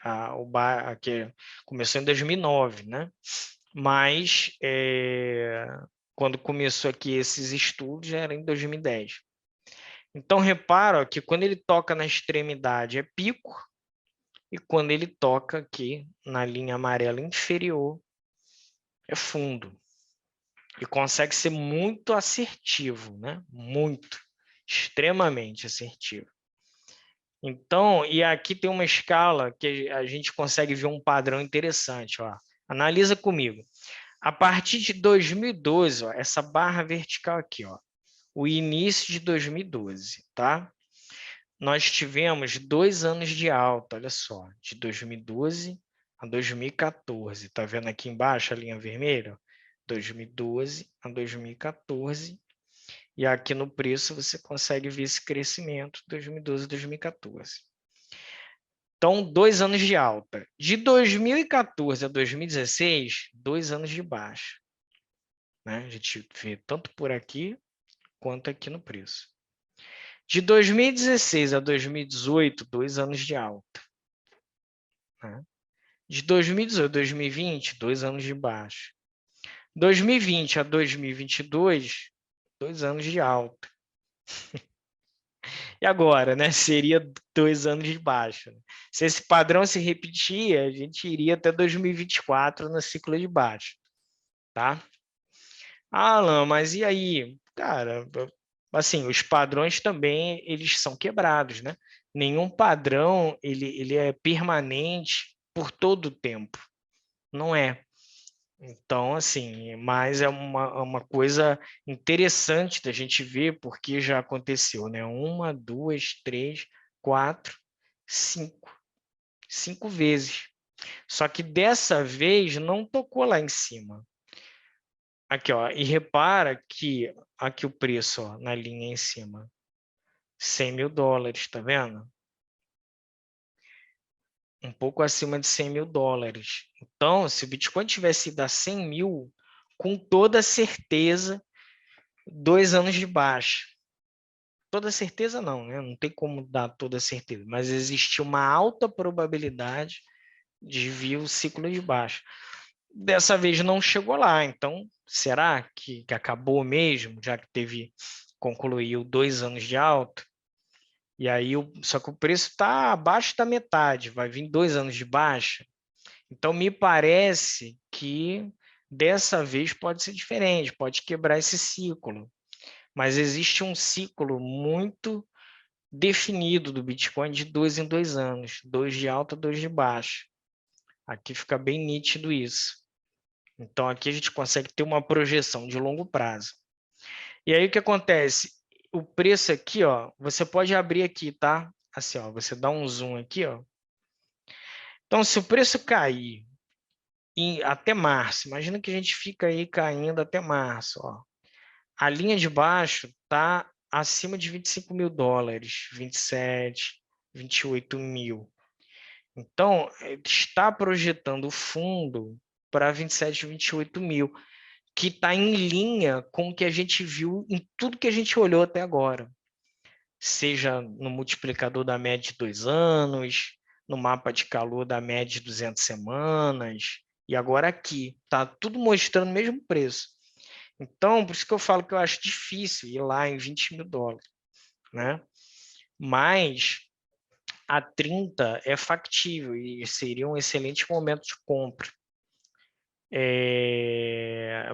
aqui começou em 2009, né? Mas quando começou aqui esses estudos já era em 2010. Então, repara que quando ele toca na extremidade é pico, e quando ele toca aqui na linha amarela inferior é fundo. E consegue ser muito assertivo, né? Muito, extremamente assertivo. Então, e aqui tem uma escala que a gente consegue ver um padrão interessante, ó. Analisa comigo. A partir de 2012, ó, essa barra vertical aqui, ó, o início de 2012, tá? Nós tivemos 2 anos de alta, olha só, de 2012 a 2014. Tá vendo aqui embaixo a linha vermelha? 2012 a 2014. E aqui no preço você consegue ver esse crescimento, 2012 a 2014. Então, 2 anos de alta. De 2014 a 2016, 2 anos de baixa. Né? A gente vê tanto por aqui quanto aqui no preço. De 2016 a 2018, 2 anos de alta. Né? De 2018 a 2020, 2 anos de baixa. 2020 a 2022, 2 anos de alta. E agora, né? Seria 2 anos de baixa. Se esse padrão se repetir, a gente iria até 2024 no ciclo de baixa. Tá? Alan, mas e aí? Cara, assim, os padrões também, eles são quebrados, né? Nenhum padrão, ele é permanente por todo o tempo. Não é. Então, assim, mas é uma coisa interessante da gente ver, porque já aconteceu, né? 1, 2, 3, 4, 5. 5 vezes. Só que dessa vez não tocou lá em cima. Aqui, ó, e repara que aqui o preço, ó, na linha em cima, $100.000, tá vendo? Um pouco acima de $100.000. Então, se o Bitcoin tivesse ido a 100 mil, com toda certeza, 2 anos de baixa. Toda certeza não, né? Não tem como dar toda certeza, mas existe uma alta probabilidade de vir o ciclo de baixa. Dessa vez não chegou lá, então será que acabou mesmo, já que concluiu 2 anos de alta? E aí, só que o preço está abaixo da metade, vai vir 2 anos de baixa. Então, me parece que dessa vez pode ser diferente, pode quebrar esse ciclo. Mas existe um ciclo muito definido do Bitcoin de 2 em 2 anos, 2 de alta, 2 de baixa. Aqui fica bem nítido isso. Então, aqui a gente consegue ter uma projeção de longo prazo. E aí, o que acontece? O preço aqui, ó, você pode abrir aqui, tá? Assim, ó, você dá um zoom aqui, ó. Então, se o preço cair até março, imagina que a gente fica aí caindo até março, ó. A linha de baixo está acima de 25 mil dólares, 27, 28 mil. Então, está projetando o fundo para 27, 28 mil, que está em linha com o que a gente viu em tudo que a gente olhou até agora. Seja no multiplicador da média de 2 anos, no mapa de calor da média de 200 semanas, e agora aqui. Está tudo mostrando o mesmo preço. Então, por isso que eu falo que eu acho difícil ir lá em 20 mil dólares, né? Mas a 30 é factível e seria um excelente momento de compra.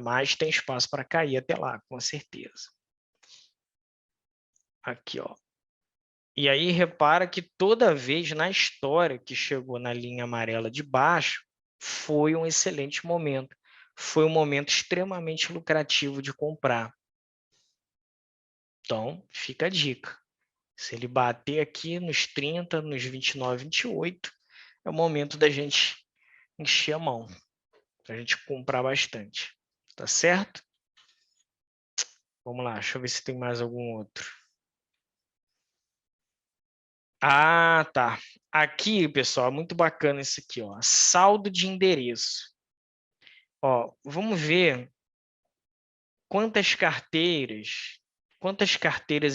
Mas tem espaço para cair até lá, com certeza. Aqui, ó. E aí, repara que toda vez na história que chegou na linha amarela de baixo, foi um excelente momento. Foi um momento extremamente lucrativo de comprar. Então, fica a dica. Se ele bater aqui nos 30, nos 29, 28, é o momento da gente encher a mão, para a gente comprar bastante. Tá certo? Vamos lá, deixa eu ver se tem mais algum outro. Ah, tá. Aqui, pessoal, muito bacana isso aqui, ó. Saldo de endereço. Ó, vamos ver quantas carteiras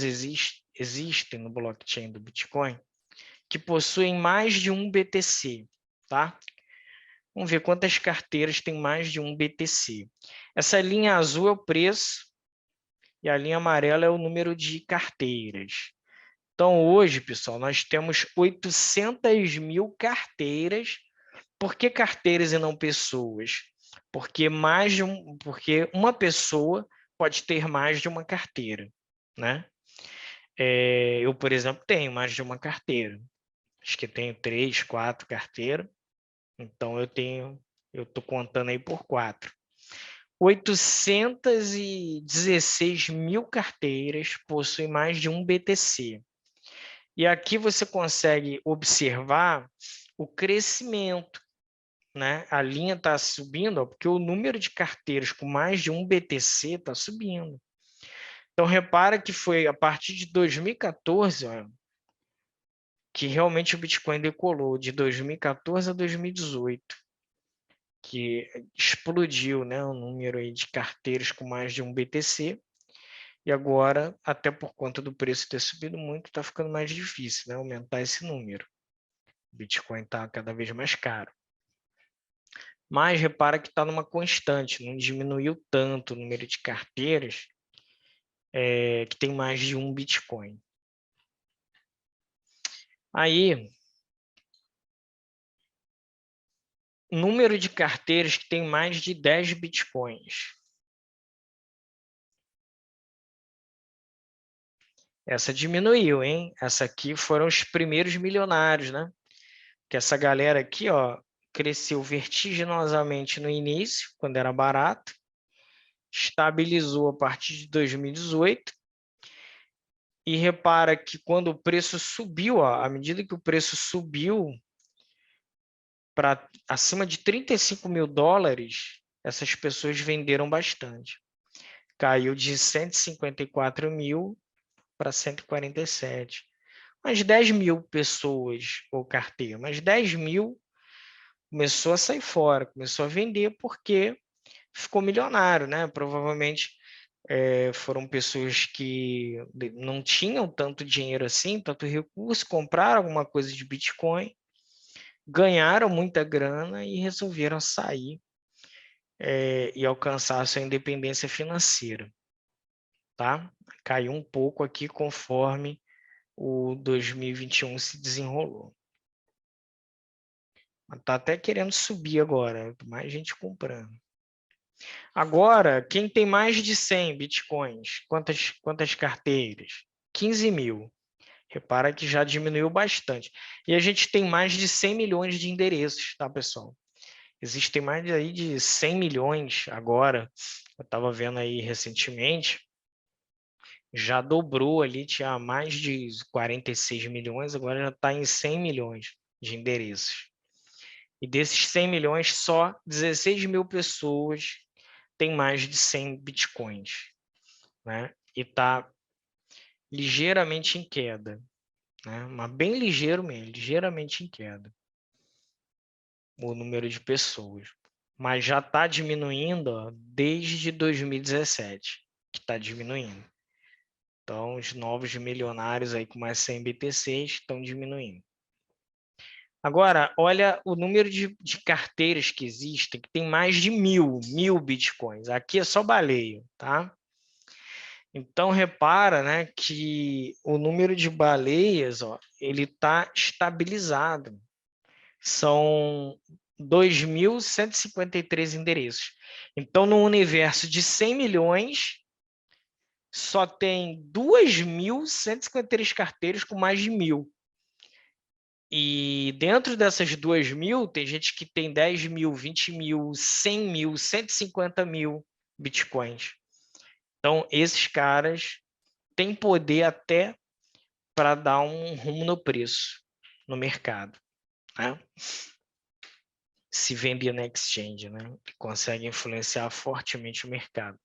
existem no blockchain do Bitcoin que possuem mais de um BTC, tá? Vamos ver quantas carteiras tem mais de um BTC. Essa linha azul é o preço e a linha amarela é o número de carteiras. Então, hoje, pessoal, nós temos 800 mil carteiras. Por que carteiras e não pessoas? Porque uma pessoa pode ter mais de uma carteira, né? Eu, por exemplo, tenho mais de uma carteira. Acho que tenho 3, 4 carteiras. Então, eu estou contando aí por 4. 816 mil carteiras possuem mais de um BTC. E aqui você consegue observar o crescimento, né? A linha está subindo, ó, porque o número de carteiras com mais de um BTC está subindo. Então, repara que foi a partir de 2014, ó, que realmente o Bitcoin decolou, de 2014 a 2018, que explodiu, né, o número aí de carteiras com mais de um BTC. E agora, até por conta do preço ter subido muito, está ficando mais difícil, né, aumentar esse número. O Bitcoin está cada vez mais caro. Mas repara que está numa constante, não diminuiu tanto o número de carteiras que tem mais de um Bitcoin. Aí, número de carteiras que tem mais de 10 Bitcoins. Essa diminuiu, hein? Essa aqui foram os primeiros milionários, né? Que essa galera aqui, ó, cresceu vertiginosamente no início, quando era barato, estabilizou a partir de 2018, e repara que quando o preço subiu, ó, à medida que o preço subiu para acima de 35 mil dólares, essas pessoas venderam bastante. Caiu de 154 mil para 147. Mas 10 mil pessoas, ou carteira, mas 10 mil começou a sair fora, começou a vender porque ficou milionário, né? Provavelmente foram pessoas que não tinham tanto dinheiro assim, tanto recurso, compraram alguma coisa de Bitcoin, ganharam muita grana e resolveram sair e alcançar a sua independência financeira, tá? Caiu um pouco aqui conforme o 2021 se desenrolou. Está até querendo subir agora, mais gente comprando. Agora, quem tem mais de 100 bitcoins, quantas carteiras? 15 mil. Repara que já diminuiu bastante. E a gente tem mais de 100 milhões de endereços, tá, pessoal? Existem mais aí de 100 milhões agora. Eu estava vendo aí recentemente, já dobrou ali, tinha mais de 46 milhões, agora já está em 100 milhões de endereços. E desses 100 milhões, só 16 mil pessoas têm mais de 100 bitcoins, né? E está ligeiramente em queda, né? Mas bem ligeiro mesmo, ligeiramente em queda o número de pessoas. Mas já está diminuindo, ó, desde 2017, que está diminuindo. Então, os novos milionários aí com mais 100 BTCs estão diminuindo. Agora, olha o número de carteiras que existem, que tem mais de mil bitcoins. Aqui é só baleia, tá? Então, repara, né, que o número de baleias, ó, ele está estabilizado. São 2.153 endereços. Então, no universo de 100 milhões, só tem 2.153 carteiras com mais de 1.000. E dentro dessas 2.000, tem gente que tem 10 mil, 20 mil, 100 mil, 150 mil bitcoins. Então, esses caras têm poder até para dar um rumo no preço, no mercado, né? Se vender na exchange, né? Consegue influenciar fortemente o mercado.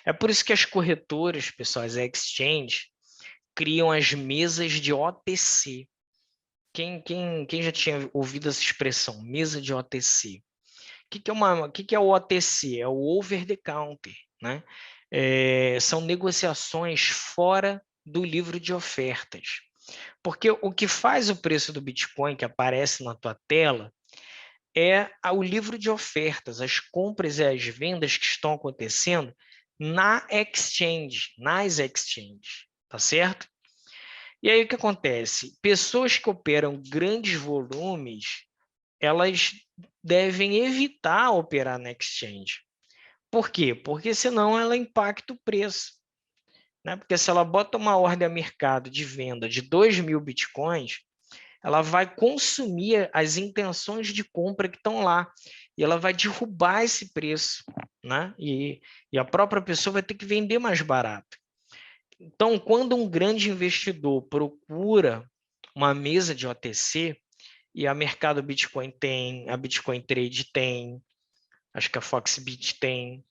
É por isso que as corretoras, pessoal, as exchanges, criam as mesas de OTC. Quem já tinha ouvido essa expressão, mesa de OTC? O que é o OTC? É o over the counter, né? São negociações fora do livro de ofertas. Porque o que faz o preço do Bitcoin que aparece na tua tela é o livro de ofertas, as compras e as vendas que estão acontecendo na exchange, nas exchanges, tá certo? E aí o que acontece? Pessoas que operam grandes volumes, elas devem evitar operar na exchange. Por quê? Porque senão ela impacta o preço, né? Porque se ela bota uma ordem a mercado de venda de 2.000 bitcoins, ela vai consumir as intenções de compra que estão lá e ela vai derrubar esse preço, né? E a própria pessoa vai ter que vender mais barato. Então, quando um grande investidor procura uma mesa de OTC, e a Mercado Bitcoin tem, a Bitcoin Trade tem, acho que a Foxbit tem,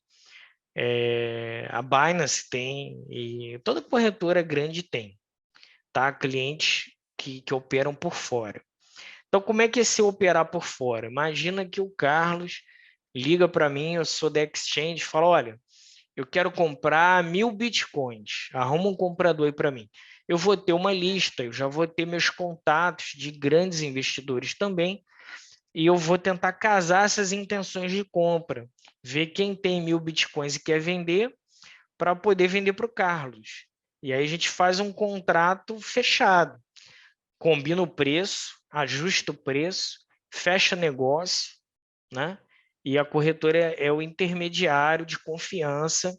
a Binance tem, e toda corretora grande tem, tá? Clientes que operam por fora. Então, como é que é se operar por fora? Imagina que o Carlos liga para mim, eu sou da Exchange, fala, olha, eu quero comprar 1.000 bitcoins, arruma um comprador aí para mim. Eu vou ter uma lista, eu já vou ter meus contatos de grandes investidores também, e eu vou tentar casar essas intenções de compra, ver quem tem 1.000 bitcoins e quer vender, para poder vender para o Carlos. E aí a gente faz um contrato fechado, combina o preço, ajusta o preço, fecha negócio, né? E a corretora é o intermediário de confiança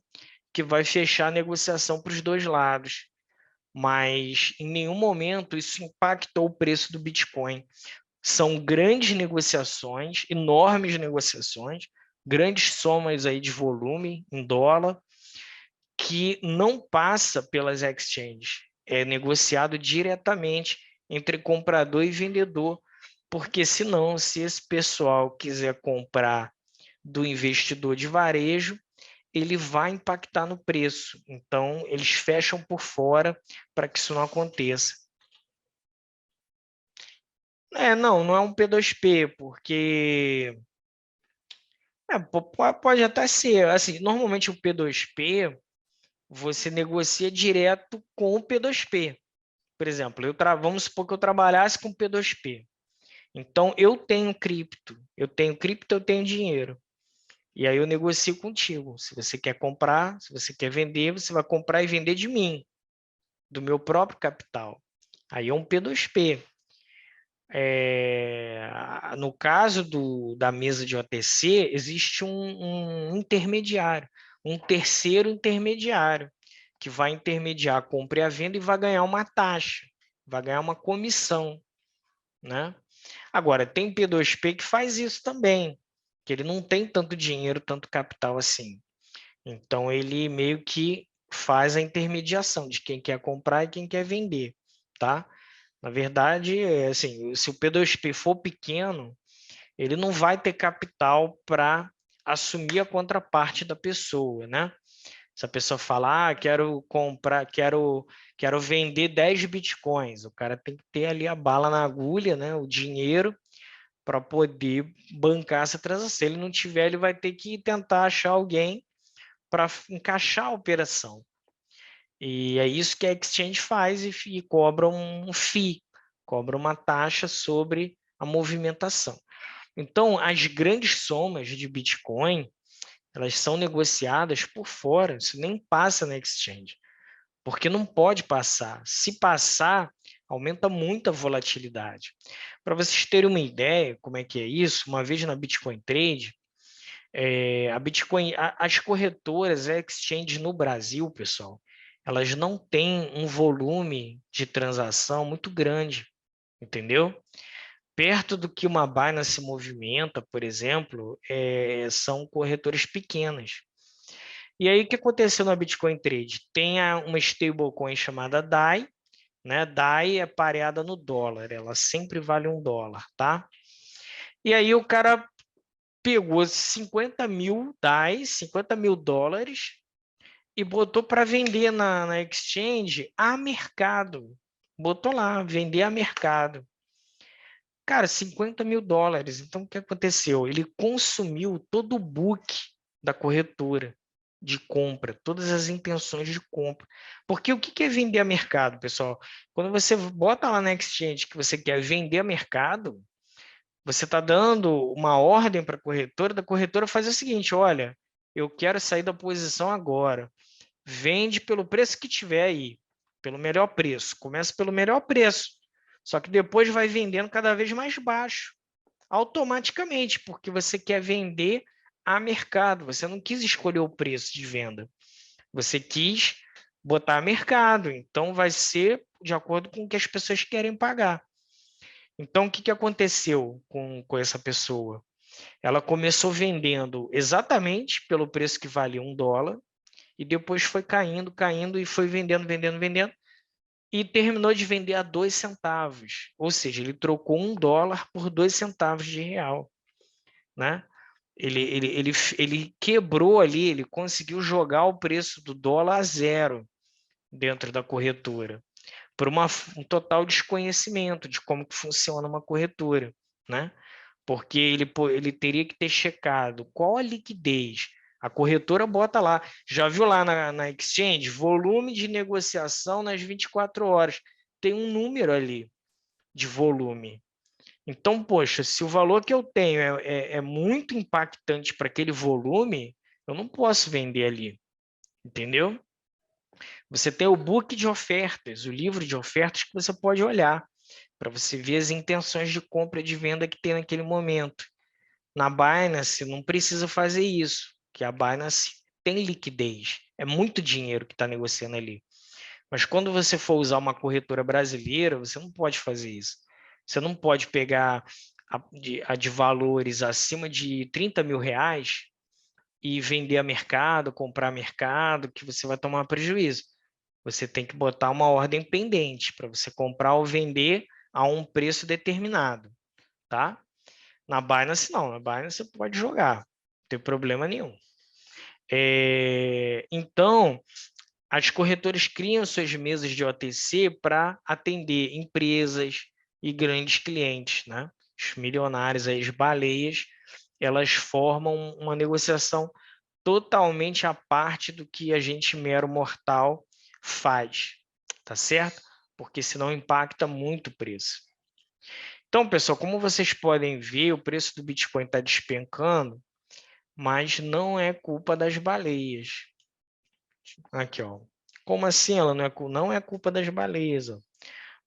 que vai fechar a negociação para os dois lados. Mas em nenhum momento isso impactou o preço do Bitcoin. São grandes negociações, enormes negociações, grandes somas aí de volume em dólar, que não passa pelas exchanges. É negociado diretamente entre comprador e vendedor, porque senão, se esse pessoal quiser comprar do investidor de varejo, ele vai impactar no preço. Então, eles fecham por fora para que isso não aconteça. Não é um P2P, porque Pode até ser. Assim, normalmente o P2P, você negocia direto com o P2P. Por exemplo, vamos supor que eu trabalhasse com P2P. Então, eu tenho cripto, eu tenho dinheiro. E aí eu negocio contigo. Se você quer comprar, se você quer vender, você vai comprar e vender de mim, do meu próprio capital. Aí é um P2P. No caso da mesa de OTC, existe um intermediário, um terceiro intermediário, que vai intermediar a compra e a venda e vai ganhar uma taxa, vai ganhar uma comissão, né? Agora, tem P2P que faz isso também, que ele não tem tanto dinheiro, tanto capital assim. Então, ele meio que faz a intermediação de quem quer comprar e quem quer vender, tá? Na verdade, assim, se o P2P for pequeno, ele não vai ter capital para assumir a contraparte da pessoa, né? Se a pessoa falar, quero comprar, quero vender 10 bitcoins, o cara tem que ter ali a bala na agulha, né? O dinheiro para poder bancar essa transação. Se ele não tiver, ele vai ter que tentar achar alguém para encaixar a operação. E é isso que a exchange faz e cobra um fee, cobra uma taxa sobre a movimentação. Então, as grandes somas de Bitcoin, elas são negociadas por fora, isso nem passa na exchange, porque não pode passar. Se passar, aumenta muito a volatilidade. Para vocês terem uma ideia como é que é isso, uma vez na Bitcoin Trade, as corretoras, a exchange no Brasil, pessoal, elas não têm um volume de transação muito grande, entendeu? Perto do que uma Binance movimenta, por exemplo, são corretoras pequenas. E aí, o que aconteceu na Bitcoin Trade? Tem uma stablecoin chamada DAI, né? DAI é pareada no dólar, ela sempre vale $1, tá? E aí o cara pegou 50 mil DAI, 50 mil dólares, e botou para vender na exchange a mercado. Botou lá, vender a mercado. Cara, 50 mil dólares. Então, o que aconteceu? Ele consumiu todo o book da corretora de compra, todas as intenções de compra. Porque o que é vender a mercado, pessoal? Quando você bota lá na exchange que você quer vender a mercado, você está dando uma ordem para da corretora fazer o seguinte: olha, eu quero sair da posição agora. Vende pelo preço que tiver aí, pelo melhor preço. Começa pelo melhor preço. Só que depois vai vendendo cada vez mais baixo, automaticamente, porque você quer vender a mercado. Você não quis escolher o preço de venda. Você quis botar a mercado. Então, vai ser de acordo com o que as pessoas querem pagar. Então, o que aconteceu com essa pessoa? Ela começou vendendo exatamente pelo preço que vale $1 e depois foi caindo, caindo e foi vendendo, vendendo, vendendo e terminou de vender a 2 centavos. Ou seja, ele trocou $1 por 2 centavos de real, né? Ele quebrou ali, ele conseguiu jogar o preço do dólar a zero dentro da corretora, por um total desconhecimento de como que funciona uma corretora, né? Porque ele teria que ter checado qual a liquidez. A corretora bota lá, já viu lá na exchange, volume de negociação nas 24 horas. Tem um número ali de volume. Então, poxa, se o valor que eu tenho é muito impactante para aquele volume, eu não posso vender ali, entendeu? Você tem o book de ofertas, o livro de ofertas que você pode olhar para você ver as intenções de compra e de venda que tem naquele momento. Na Binance não precisa fazer isso, que a Binance tem liquidez, é muito dinheiro que está negociando ali. Mas quando você for usar uma corretora brasileira, você não pode fazer isso. Você não pode pegar a de valores acima de 30 mil reais e vender a mercado, comprar a mercado, que você vai tomar prejuízo. Você tem que botar uma ordem pendente para você comprar ou vender a um preço determinado, tá? Na Binance, não. Na Binance, você pode jogar. Não tem problema nenhum. Então, as corretoras criam suas mesas de OTC para atender empresas e grandes clientes, né? Os milionários, as baleias, elas formam uma negociação totalmente à parte do que a gente mero mortal faz, tá certo? Porque senão impacta muito o preço. Então, pessoal, como vocês podem ver, o preço do Bitcoin está despencando, mas não é culpa das baleias. Aqui, ó. Como assim ela não é culpa das baleias? Ó?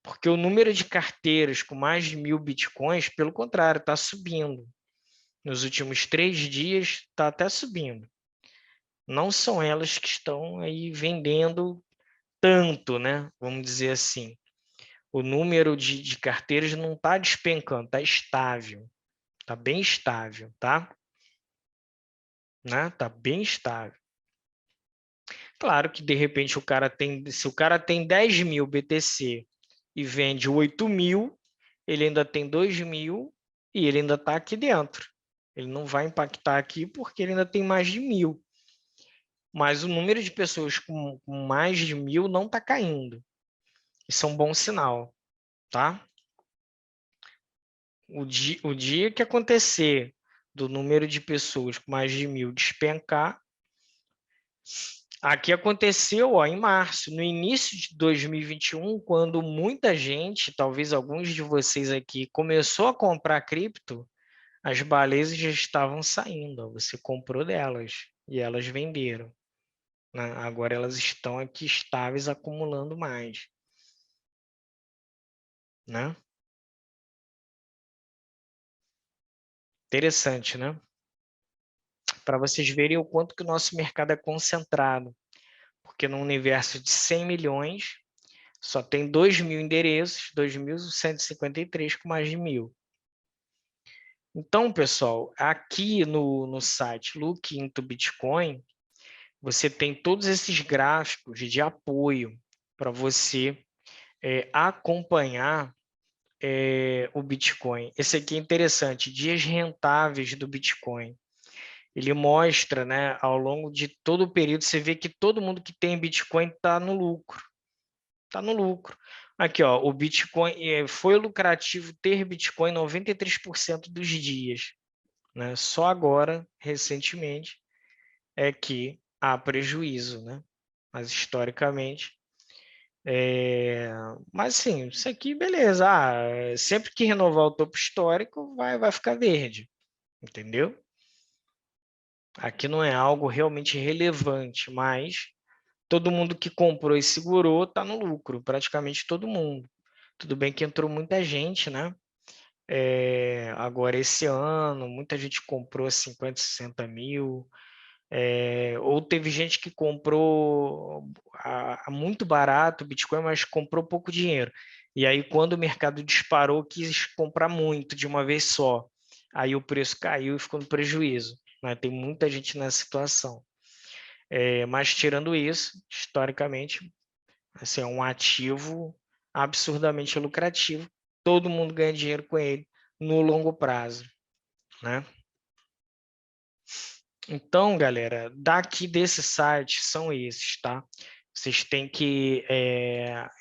Porque o número de carteiras com mais de 1.000 Bitcoins, pelo contrário, está subindo. Nos últimos 3 dias, está até subindo. Não são elas que estão aí vendendo tanto, né? Vamos dizer assim. O número de carteiras não está despencando, está estável. Está bem estável, tá? Né? Tá bem estável. Claro que, de repente, se o cara tem 10.000 BTC e vende 8.000, ele ainda tem 2.000 e ele ainda está aqui dentro. Ele não vai impactar aqui porque ele ainda tem mais de 1.000. Mas o número de pessoas com mais de 1.000 não está caindo. Isso é um bom sinal, tá? O dia que acontecer do número de pessoas com mais de 1.000 despencar, aqui aconteceu ó, em março, no início de 2021, quando muita gente, talvez alguns de vocês aqui, começou a comprar cripto, as baleias já estavam saindo. Ó, você comprou delas e elas venderam. Né? Agora elas estão aqui estáveis, acumulando mais. Né? Interessante, né? Para vocês verem o quanto que o nosso mercado é concentrado. Porque no universo de 100 milhões, só tem 2.000 endereços, 2.153 com mais de 1.000. Então, pessoal, aqui no site Look into Bitcoin, você tem todos esses gráficos de apoio para você acompanhar o Bitcoin. Esse aqui é interessante, dias rentáveis do Bitcoin. Ele mostra, né, ao longo de todo o período, você vê que todo mundo que tem Bitcoin está no lucro. Está no lucro. Aqui, ó, o Bitcoin foi lucrativo ter Bitcoin 93% dos dias. Né? Só agora, recentemente, é que há prejuízo, né? Mas historicamente. Mas sim, isso aqui, beleza. Sempre que renovar o topo histórico, vai ficar verde. Entendeu? Aqui não é algo realmente relevante, mas todo mundo que comprou e segurou está no lucro, praticamente todo mundo. Tudo bem que entrou muita gente, né? Agora, esse ano, muita gente comprou 50, 60 mil, ou teve gente que comprou muito barato o Bitcoin, mas comprou pouco dinheiro. E aí, quando o mercado disparou, quis comprar muito de uma vez só. Aí o preço caiu e ficou no prejuízo. Né? Tem muita gente nessa situação. Mas, tirando isso, historicamente, assim, é um ativo absurdamente lucrativo. Todo mundo ganha dinheiro com ele no longo prazo, né? Então, galera, daqui desse site são esses, tá? Vocês têm que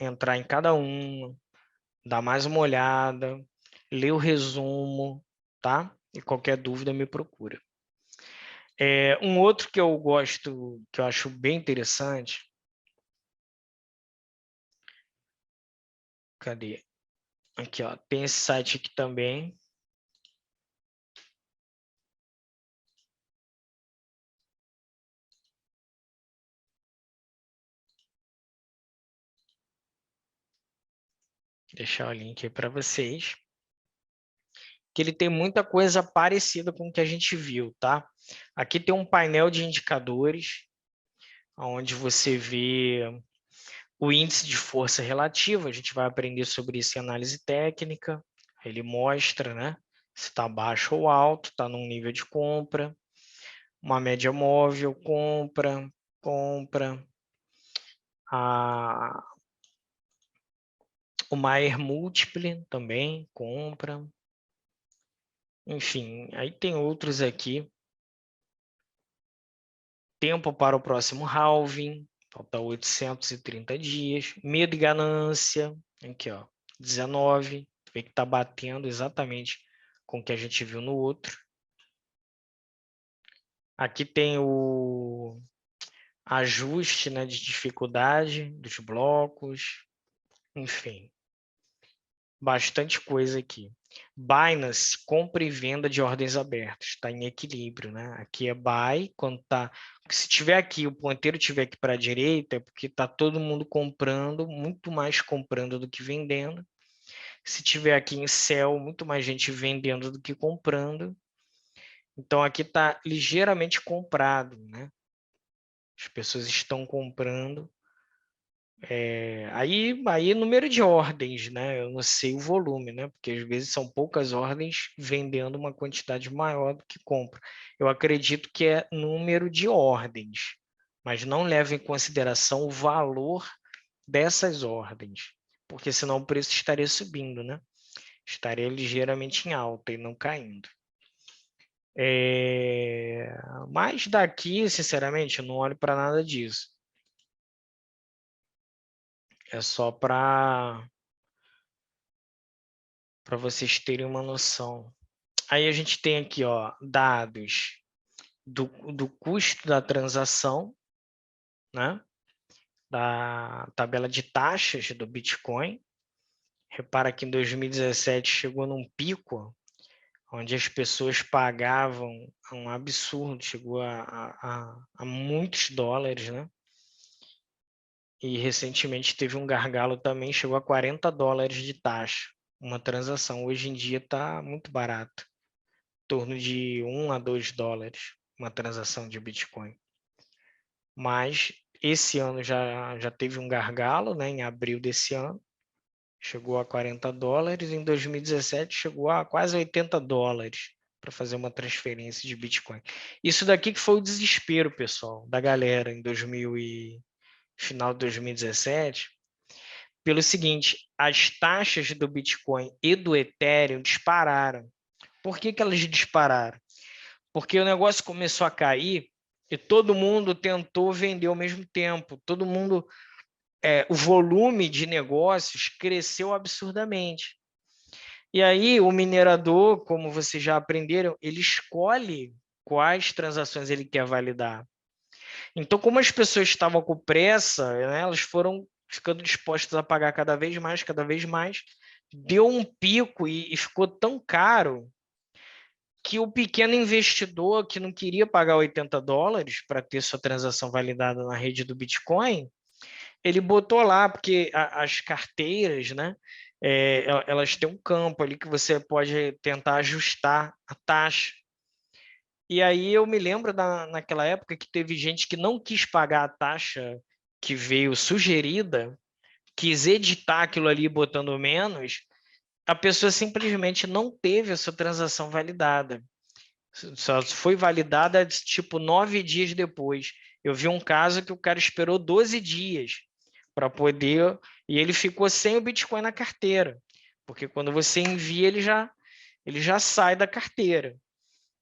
entrar em cada um, dar mais uma olhada, ler o resumo, tá? E qualquer dúvida me procura. Um outro que eu gosto, que eu acho bem interessante. Cadê? Aqui, ó, tem esse site aqui também. Vou deixar o link aí para vocês. Que ele tem muita coisa parecida com o que a gente viu, tá? Aqui tem um painel de indicadores, onde você vê o índice de força relativa, a gente vai aprender sobre isso em análise técnica. Ele mostra, né, se está baixo ou alto, está num nível de compra. Uma média móvel, compra. O Maier Múltiplo também, compra. Enfim, aí tem outros aqui. Tempo para o próximo halving, falta 830 dias. Medo e ganância, aqui ó, 19, vê que está batendo exatamente com o que a gente viu no outro. Aqui tem o ajuste, né, de dificuldade dos blocos, enfim, bastante coisa aqui. Binance, compra e venda de ordens abertas, está em equilíbrio, né? Aqui é buy, quando tá, se tiver aqui, o ponteiro tiver aqui para a direita, é porque está todo mundo comprando, muito mais comprando do que vendendo. Se tiver aqui em sell, muito mais gente vendendo do que comprando. Então aqui está ligeiramente comprado, né? As pessoas estão comprando. Aí número de ordens, né? Eu não sei o volume, né? Porque às vezes são poucas ordens vendendo uma quantidade maior do que compra. Eu acredito que é número de ordens, mas não leva em consideração o valor dessas ordens, porque senão o preço estaria subindo, né? Estaria ligeiramente em alta e não caindo. Mas daqui, sinceramente, eu não olho para nada disso. É só para vocês terem uma noção. Aí a gente tem aqui, ó, dados do custo da transação, né? Da tabela de taxas do Bitcoin. Repara que em 2017 chegou num pico, onde as pessoas pagavam um absurdo, chegou a muitos dólares, né? E recentemente teve um gargalo também, chegou a 40 dólares de taxa, uma transação. Hoje em dia está muito barato, em torno de 1 a 2 dólares, uma transação de Bitcoin. Mas esse ano já teve um gargalo, né? Em abril desse ano, chegou a 40 dólares, em 2017 chegou a quase 80 dólares para fazer uma transferência de Bitcoin. Isso daqui que foi o desespero, pessoal, da galera em final de 2017, pelo seguinte, as taxas do Bitcoin e do Ethereum dispararam. Por que elas dispararam? Porque o negócio começou a cair e todo mundo tentou vender ao mesmo tempo. Todo mundo, o volume de negócios cresceu absurdamente. E aí o minerador, como vocês já aprenderam, ele escolhe quais transações ele quer validar. Então, como as pessoas estavam com pressa, né, elas foram ficando dispostas a pagar cada vez mais, deu um pico e ficou tão caro que o pequeno investidor que não queria pagar 80 dólares para ter sua transação validada na rede do Bitcoin, ele botou lá, porque as carteiras, né, elas têm um campo ali que você pode tentar ajustar a taxa. E aí eu me lembro naquela época que teve gente que não quis pagar a taxa que veio sugerida, quis editar aquilo ali botando menos, a pessoa simplesmente não teve a sua transação validada. Só foi validada, tipo, 9 dias depois. Eu vi um caso que o cara esperou 12 dias para poder, e ele ficou sem o Bitcoin na carteira, porque quando você envia, ele já sai da carteira,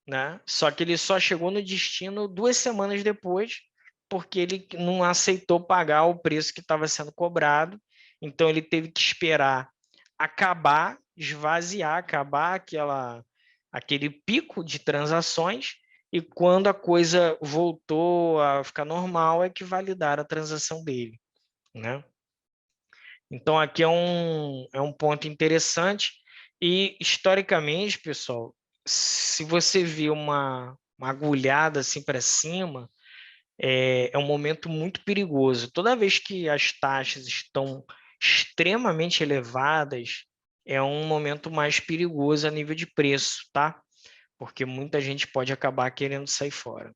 né? Só que ele só chegou no destino 2 semanas depois, porque ele não aceitou pagar o preço que estava sendo cobrado, então ele teve que esperar acabar, esvaziar, acabar aquele pico de transações, e quando a coisa voltou a ficar normal, é que validaram a transação dele, né? Então, aqui é um ponto interessante. E, historicamente, pessoal, se você vê uma agulhada assim para cima, é um momento muito perigoso. Toda vez que as taxas estão extremamente elevadas, é um momento mais perigoso a nível de preço, tá? Porque muita gente pode acabar querendo sair fora.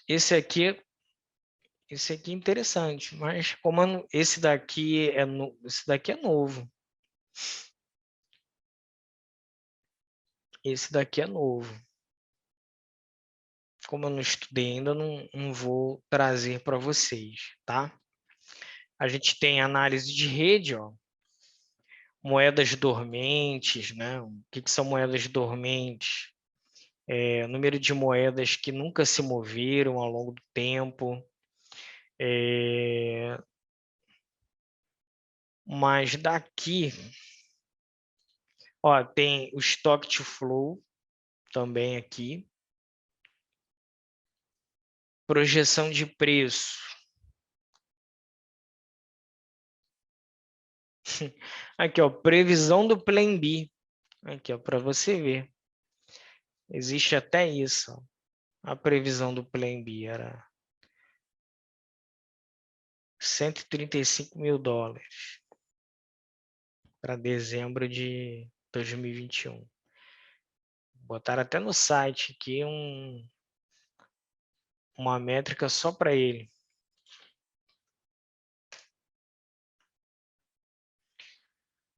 Esse aqui é interessante, mas como esse daqui esse daqui é novo. Esse daqui é novo. Como eu não estudei ainda, não vou trazer para vocês, tá? A gente tem análise de rede, ó, moedas dormentes, né? O que são moedas dormentes? Número de moedas que nunca se moveram ao longo do tempo. Mas daqui, ó, tem o Stock to Flow também aqui. Projeção de preço. Aqui, ó, previsão do Plan B. Aqui, ó, para você ver. Existe até isso, ó. A previsão do Plan B era $135.000 para dezembro de 2021. Botaram até no site aqui uma métrica só para ele.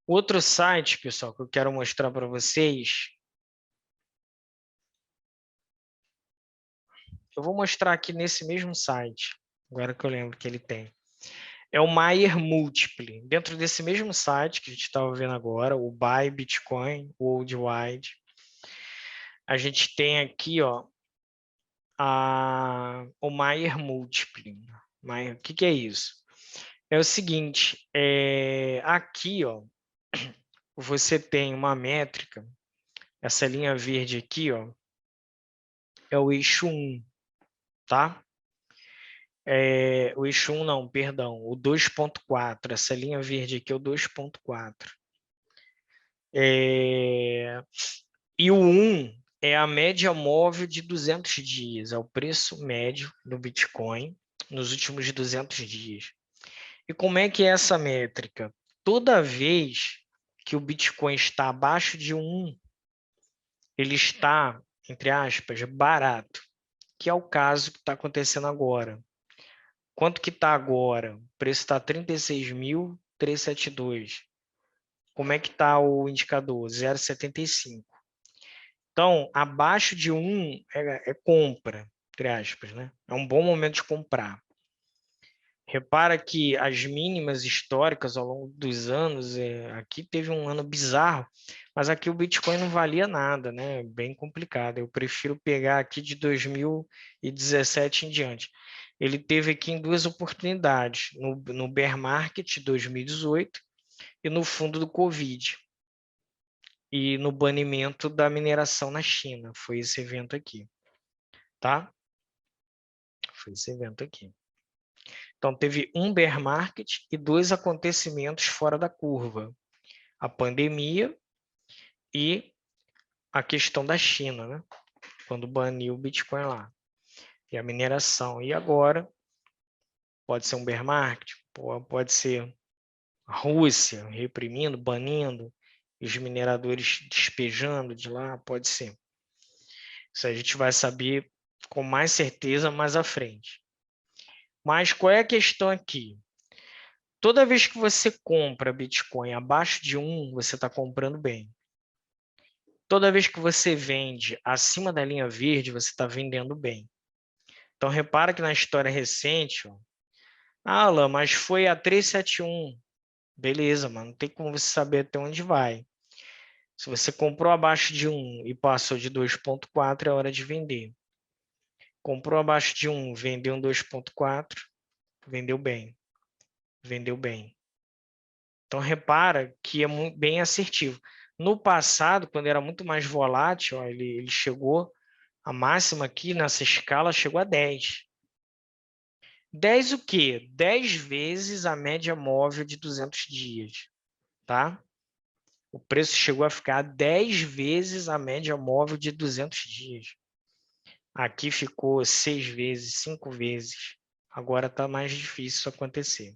Outro site, pessoal, que eu quero mostrar para vocês. Eu vou mostrar aqui nesse mesmo site, agora que eu lembro que ele tem. É o Maier Multiple. Dentro desse mesmo site que a gente estava vendo agora, o Buy Bitcoin Worldwide, a gente tem aqui, ó, o Maier Multiple. O que é isso? É o seguinte, aqui, ó, você tem uma métrica, essa linha verde aqui, ó, é o eixo 1, tá? O eixo 1 não, perdão, o 2.4, essa linha verde aqui é o 2.4. E o 1 é a média móvel de 200 dias, é o preço médio do Bitcoin nos últimos 200 dias. E como é que é essa métrica? Toda vez que o Bitcoin está abaixo de 1, ele está, entre aspas, barato, que é o caso que está acontecendo agora. Quanto que está agora? O preço está 36.372. Como é que está o indicador? 0,75. Então, abaixo de 1 é compra, entre aspas, né? É um bom momento de comprar. Repara que as mínimas históricas ao longo dos anos, aqui teve um ano bizarro, mas aqui o Bitcoin não valia nada, né? Bem complicado. Eu prefiro pegar aqui de 2017 em diante. Ele teve aqui em duas oportunidades, no bear market 2018 e no fundo do Covid. E no banimento da mineração na China. Foi esse evento aqui, tá? Foi esse evento aqui. Então, teve um bear market e dois acontecimentos fora da curva. A pandemia e a questão da China, né? Quando baniu o Bitcoin lá. E a mineração. E agora, pode ser um bear market, pode ser a Rússia reprimindo, banindo, os mineradores despejando de lá, pode ser. Isso a gente vai saber com mais certeza mais à frente. Mas qual é a questão aqui? Toda vez que você compra Bitcoin abaixo de 1, você está comprando bem. Toda vez que você vende acima da linha verde, você está vendendo bem. Então, repara que na história recente, ó, Alan, mas foi a 371. Beleza, mano, não tem como você saber até onde vai. Se você comprou abaixo de 1 e passou de 2.4, é hora de vender. Comprou abaixo de 1, vendeu um 2.4, vendeu bem. Vendeu bem. Então, repara que é muito, bem assertivo. No passado, quando era muito mais volátil, ó, ele chegou, a máxima aqui nessa escala chegou a 10. 10 o quê? 10 vezes a média móvel de 200 dias, tá? O preço chegou a ficar 10 vezes a média móvel de 200 dias. Aqui ficou 6 vezes, 5 vezes. Agora está mais difícil isso acontecer.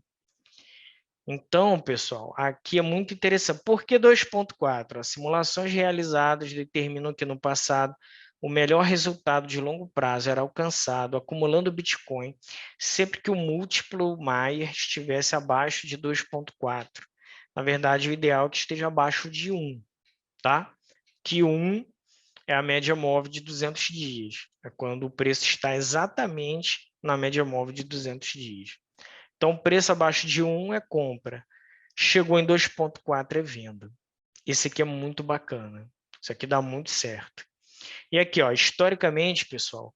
Então, pessoal, aqui é muito interessante. Por que 2.4? As simulações realizadas determinam que no passado o melhor resultado de longo prazo era alcançado acumulando Bitcoin sempre que o múltiplo Maier estivesse abaixo de 2.4. Na verdade, o ideal é que esteja abaixo de 1, tá? Que 1 é a média móvel de 200 dias. É quando o preço está exatamente na média móvel de 200 dias. Então, preço abaixo de 1 é compra. Chegou em 2.4 é venda. Esse aqui é muito bacana. Isso aqui dá muito certo. E aqui, ó, historicamente, pessoal,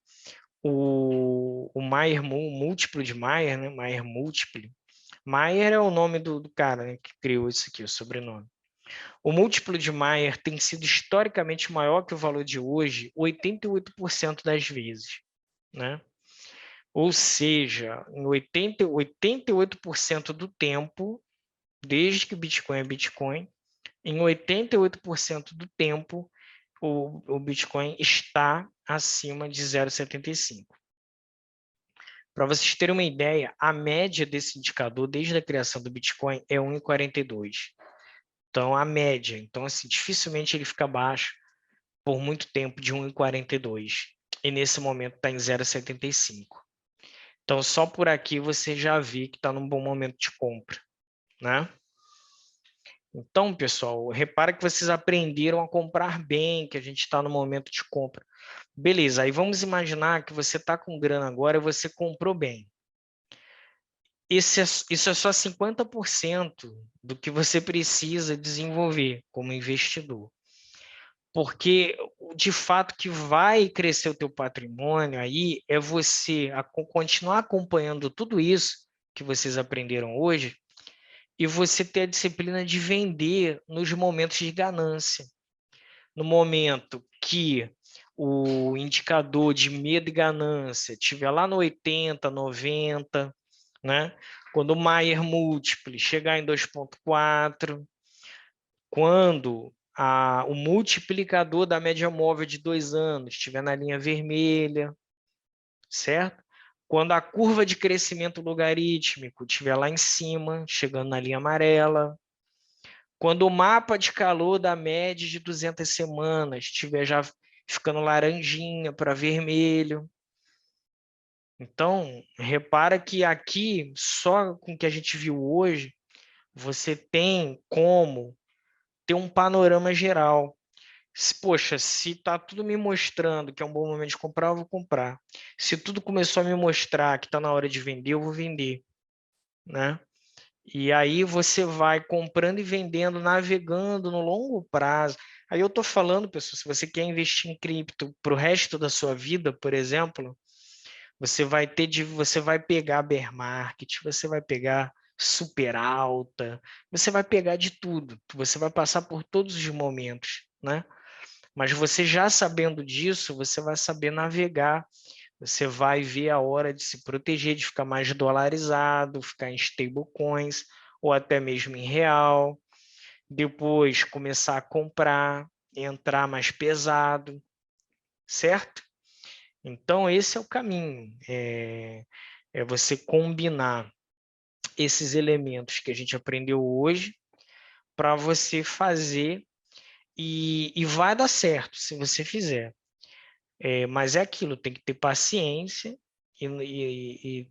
o Maier múltiplo de Maier, né? Maier múltiplo, Maier é o nome do cara, né, que criou isso aqui, o sobrenome. O múltiplo de Maier tem sido historicamente maior que o valor de hoje 88% das vezes, né? Ou seja, em 88% do tempo, desde que Bitcoin é Bitcoin, em 88% do tempo, o Bitcoin está acima de 0,75. Para vocês terem uma ideia, a média desse indicador desde a criação do Bitcoin é 1,42. Então, a média. Então, assim, dificilmente ele fica abaixo por muito tempo de 1,42. E nesse momento está em 0,75. Então, só por aqui você já vê que está num bom momento de compra, né? Então, pessoal, repara que vocês aprenderam a comprar bem, que a gente está no momento de compra. Beleza, aí vamos imaginar que você está com grana agora e você comprou bem. Isso é só 50% do que você precisa desenvolver como investidor. Porque, de fato, que vai crescer o teu patrimônio aí é você continuar acompanhando tudo isso que vocês aprenderam hoje e você ter a disciplina de vender nos momentos de ganância. No momento que o indicador de medo e ganância estiver lá no 80, 90, né? Quando o Maier múltiplo chegar em 2,4, quando o multiplicador da média móvel de 2 anos estiver na linha vermelha, certo? Quando a curva de crescimento logarítmico estiver lá em cima, chegando na linha amarela, quando o mapa de calor da média de 200 semanas estiver já ficando laranjinha para vermelho. Então, repara que aqui, só com o que a gente viu hoje, você tem como ter um panorama geral. Poxa, se está tudo me mostrando que é um bom momento de comprar, eu vou comprar. Se tudo começou a me mostrar que está na hora de vender, eu vou vender, né? E aí você vai comprando e vendendo, navegando no longo prazo. Aí eu estou falando, pessoal, se você quer investir em cripto para o resto da sua vida, por exemplo, você vai pegar bear market, você vai pegar super alta, você vai pegar de tudo, você vai passar por todos os momentos, né? Mas você já sabendo disso, você vai saber navegar, você vai ver a hora de se proteger, de ficar mais dolarizado, ficar em stablecoins ou até mesmo em real, depois começar a comprar, entrar mais pesado, certo? Então, esse é o caminho, é você combinar esses elementos que a gente aprendeu hoje para você fazer e vai dar certo se você fizer. Mas é aquilo, tem que ter paciência e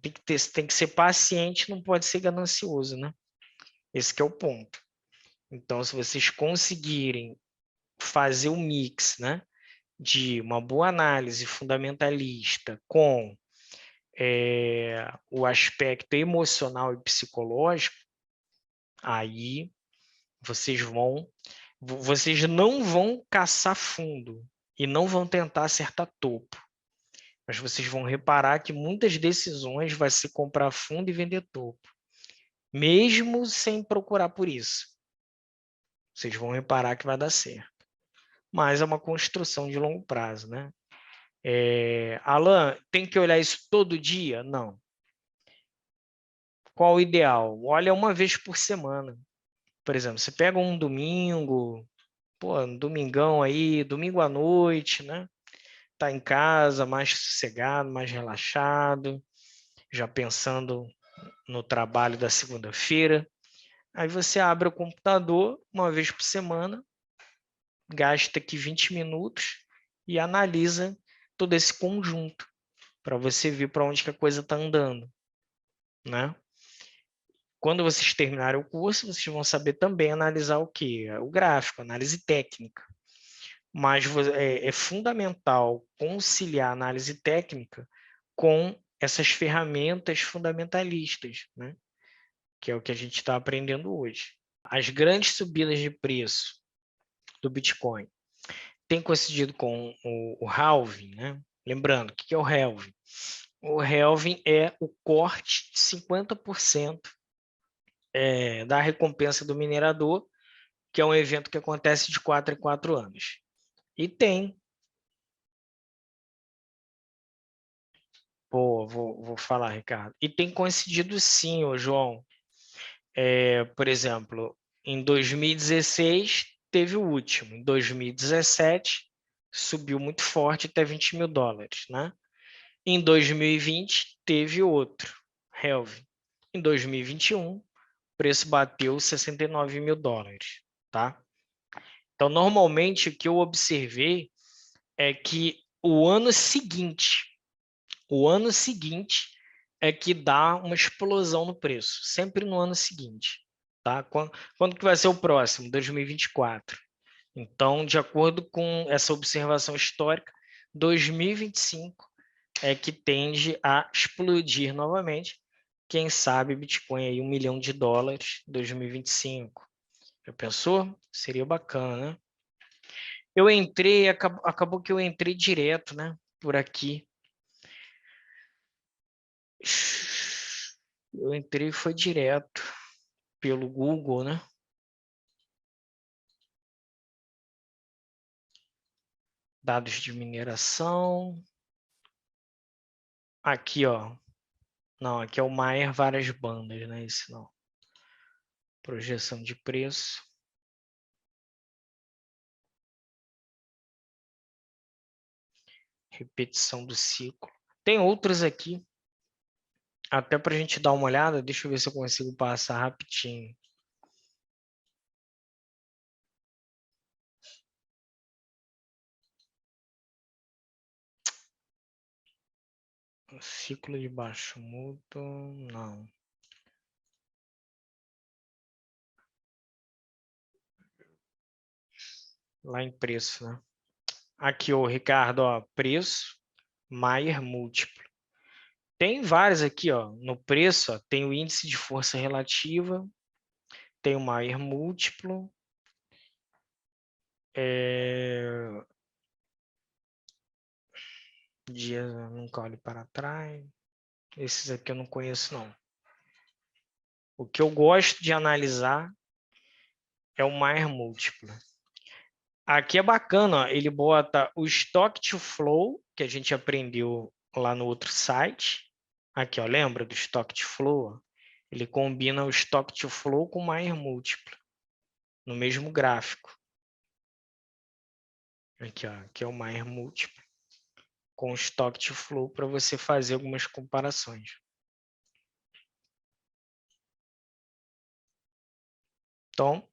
tem que ser paciente, não pode ser ganancioso, né? Esse que é o ponto. Então, se vocês conseguirem fazer o mix, né, de uma boa análise fundamentalista com o aspecto emocional e psicológico, aí vocês não vão caçar fundo e não vão tentar acertar topo. Mas vocês vão reparar que muitas decisões vai ser comprar fundo e vender topo, mesmo sem procurar por isso. Vocês vão reparar que vai dar certo. Mas é uma construção de longo prazo, né? Alan, tem que olhar isso todo dia? Não. Qual o ideal? Olha uma vez por semana. Por exemplo, você pega um domingo, um domingão aí, domingo à noite, né? Tá em casa, mais sossegado, mais relaxado, já pensando no trabalho da segunda-feira. Aí você abre o computador uma vez por semana, gasta aqui 20 minutos e analisa todo esse conjunto para você ver para onde que a coisa está andando, né? Quando vocês terminarem o curso, vocês vão saber também analisar o quê? O gráfico, análise técnica. Mas é fundamental conciliar a análise técnica com essas ferramentas fundamentalistas, né? Que é o que a gente está aprendendo hoje. As grandes subidas de preço do Bitcoin têm coincidido com o halving, né? Lembrando, o que é o halving? O halving é o corte de 50% da recompensa do minerador, que é um evento que acontece de 4 em 4 anos. E tem. Pô, vou falar, Ricardo. E tem coincidido sim, ô João. Por exemplo, em 2016 teve o último. Em 2017 subiu muito forte até 20 mil dólares, né? Em 2020 teve outro, Helvin. Em 2021 o preço bateu 69 mil dólares, tá? Então, normalmente, o que eu observei é que o ano seguinte é que dá uma explosão no preço, sempre no ano seguinte, tá? Quando que vai ser o próximo? 2024. Então, de acordo com essa observação histórica, 2025 é que tende a explodir novamente. Quem sabe Bitcoin aí $1 milhão em 2025. Já pensou? Seria bacana, né? Eu entrei, acabou que eu entrei direto, né? Por aqui. Eu entrei foi direto pelo Google, né? Dados de mineração. Aqui, ó. Não, aqui é o Maier várias bandas, né? Esse não. Projeção de preço. Repetição do ciclo. Tem outros aqui. Até para a gente dar uma olhada. Deixa eu ver se eu consigo passar rapidinho. Ciclo de baixo mútuo. Não. Lá em preço, né? Aqui, o Ricardo, ó, preço, Maier múltiplo. Tem vários aqui, ó, no preço, ó, tem o índice de força relativa, tem o Maier múltiplo, dias, nunca olho para trás, esses aqui eu não conheço não. O que eu gosto de analisar é o Maier múltiplo. Aqui é bacana, ó, ele bota o Stock to Flow, que a gente aprendeu lá no outro site. Aqui, ó, lembra do Stock to Flow? Ele combina o Stock to Flow com o Maier múltiplo, no mesmo gráfico. Aqui, ó, aqui é o Maier múltiplo com o Stock to Flow para você fazer algumas comparações. Então,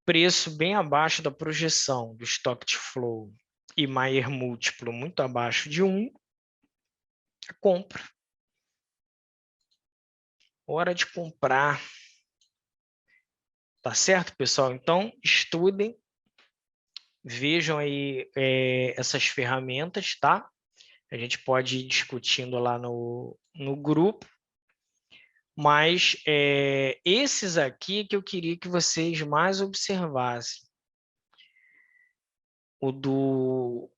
preço bem abaixo da projeção do Stock to Flow e Maier múltiplo muito abaixo de 1, a compra. Hora de comprar. Tá certo, pessoal? Então, estudem, vejam aí essas ferramentas, tá? A gente pode ir discutindo lá no grupo, mas esses aqui que eu queria que vocês mais observassem. O do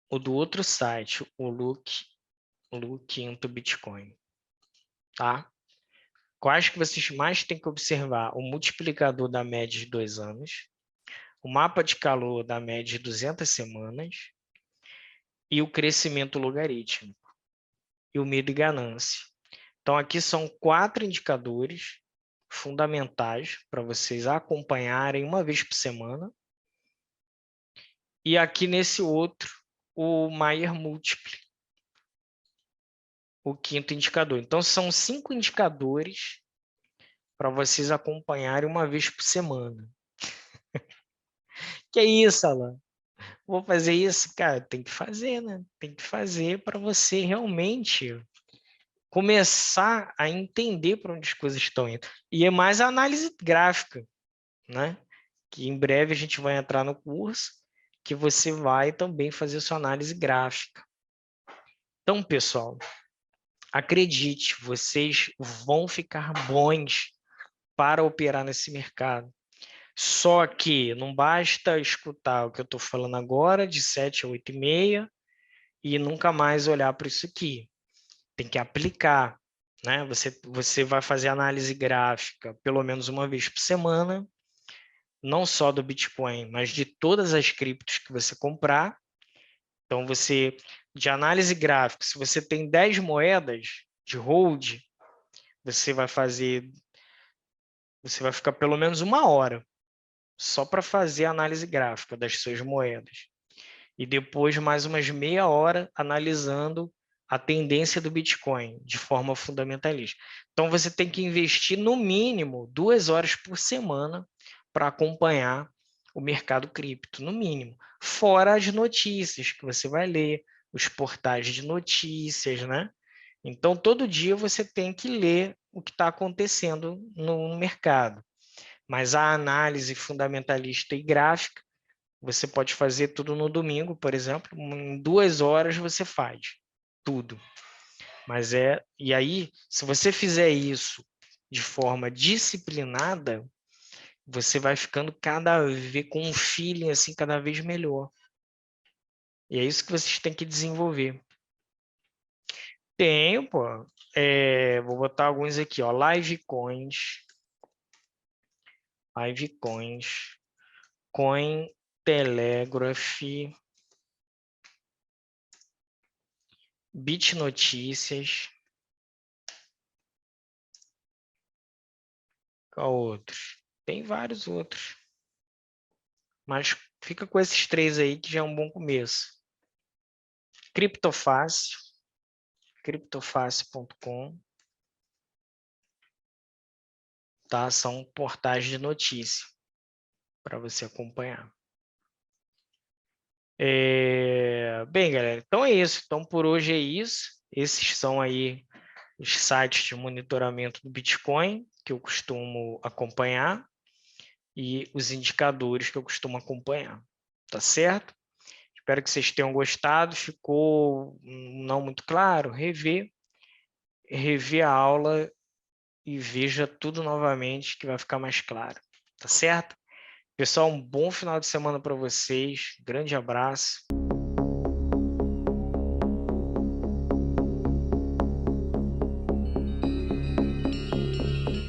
outro site, o Look into Bitcoin, tá? Quais que vocês mais têm que observar? O multiplicador da média de 2 anos, o mapa de calor da média de 200 semanas e o crescimento logarítmico e o medo e ganância. Então, aqui são 4 indicadores fundamentais para vocês acompanharem uma vez por semana. E aqui nesse outro, o Maier múltiplo, o quinto indicador. Então, são 5 indicadores para vocês acompanharem uma vez por semana. Que é isso, Alan? Vou fazer isso? Cara, tem que fazer, né? Tem que fazer para você realmente começar a entender para onde as coisas estão indo. E é mais a análise gráfica, né? Que em breve a gente vai entrar no curso, que você vai também fazer sua análise gráfica. Então, pessoal, acredite, vocês vão ficar bons para operar nesse mercado. Só que não basta escutar o que eu estou falando agora, de 7 a 8h30, e nunca mais olhar para isso aqui. Tem que aplicar. né? Você vai fazer análise gráfica pelo menos uma vez por semana, não só do Bitcoin, mas de todas as criptos que você comprar. Então, de análise gráfica, se você tem 10 moedas de hold, você vai ficar pelo menos 1 hora só para fazer a análise gráfica das suas moedas. E depois mais umas meia hora analisando a tendência do Bitcoin de forma fundamentalista. Então, você tem que investir no mínimo 2 horas por semana para acompanhar o mercado cripto, no mínimo. Fora as notícias que você vai ler, os portais de notícias, né? Então, todo dia você tem que ler o que está acontecendo no mercado. Mas a análise fundamentalista e gráfica, você pode fazer tudo no domingo, por exemplo, em 2 horas você faz tudo. E aí, se você fizer isso de forma disciplinada, você vai ficando cada vez com um feeling assim cada vez melhor. E é isso que vocês têm que desenvolver. Tenho, pô. Vou botar alguns aqui, ó. Livecoins, Cointelegraph, BitNotícias. Qual outros? Tem vários outros. Mas fica com esses 3 aí que já é um bom começo. Criptofácil, criptofácil.com, tá? São portais de notícia para você acompanhar. Bem, galera, então é isso. Então, por hoje é isso. Esses são aí os sites de monitoramento do Bitcoin que eu costumo acompanhar e os indicadores que eu costumo acompanhar. Tá certo? Espero que vocês tenham gostado. Ficou não muito claro? Rever a aula e veja tudo novamente que vai ficar mais claro. Tá certo? Pessoal, um bom final de semana para vocês. Grande abraço.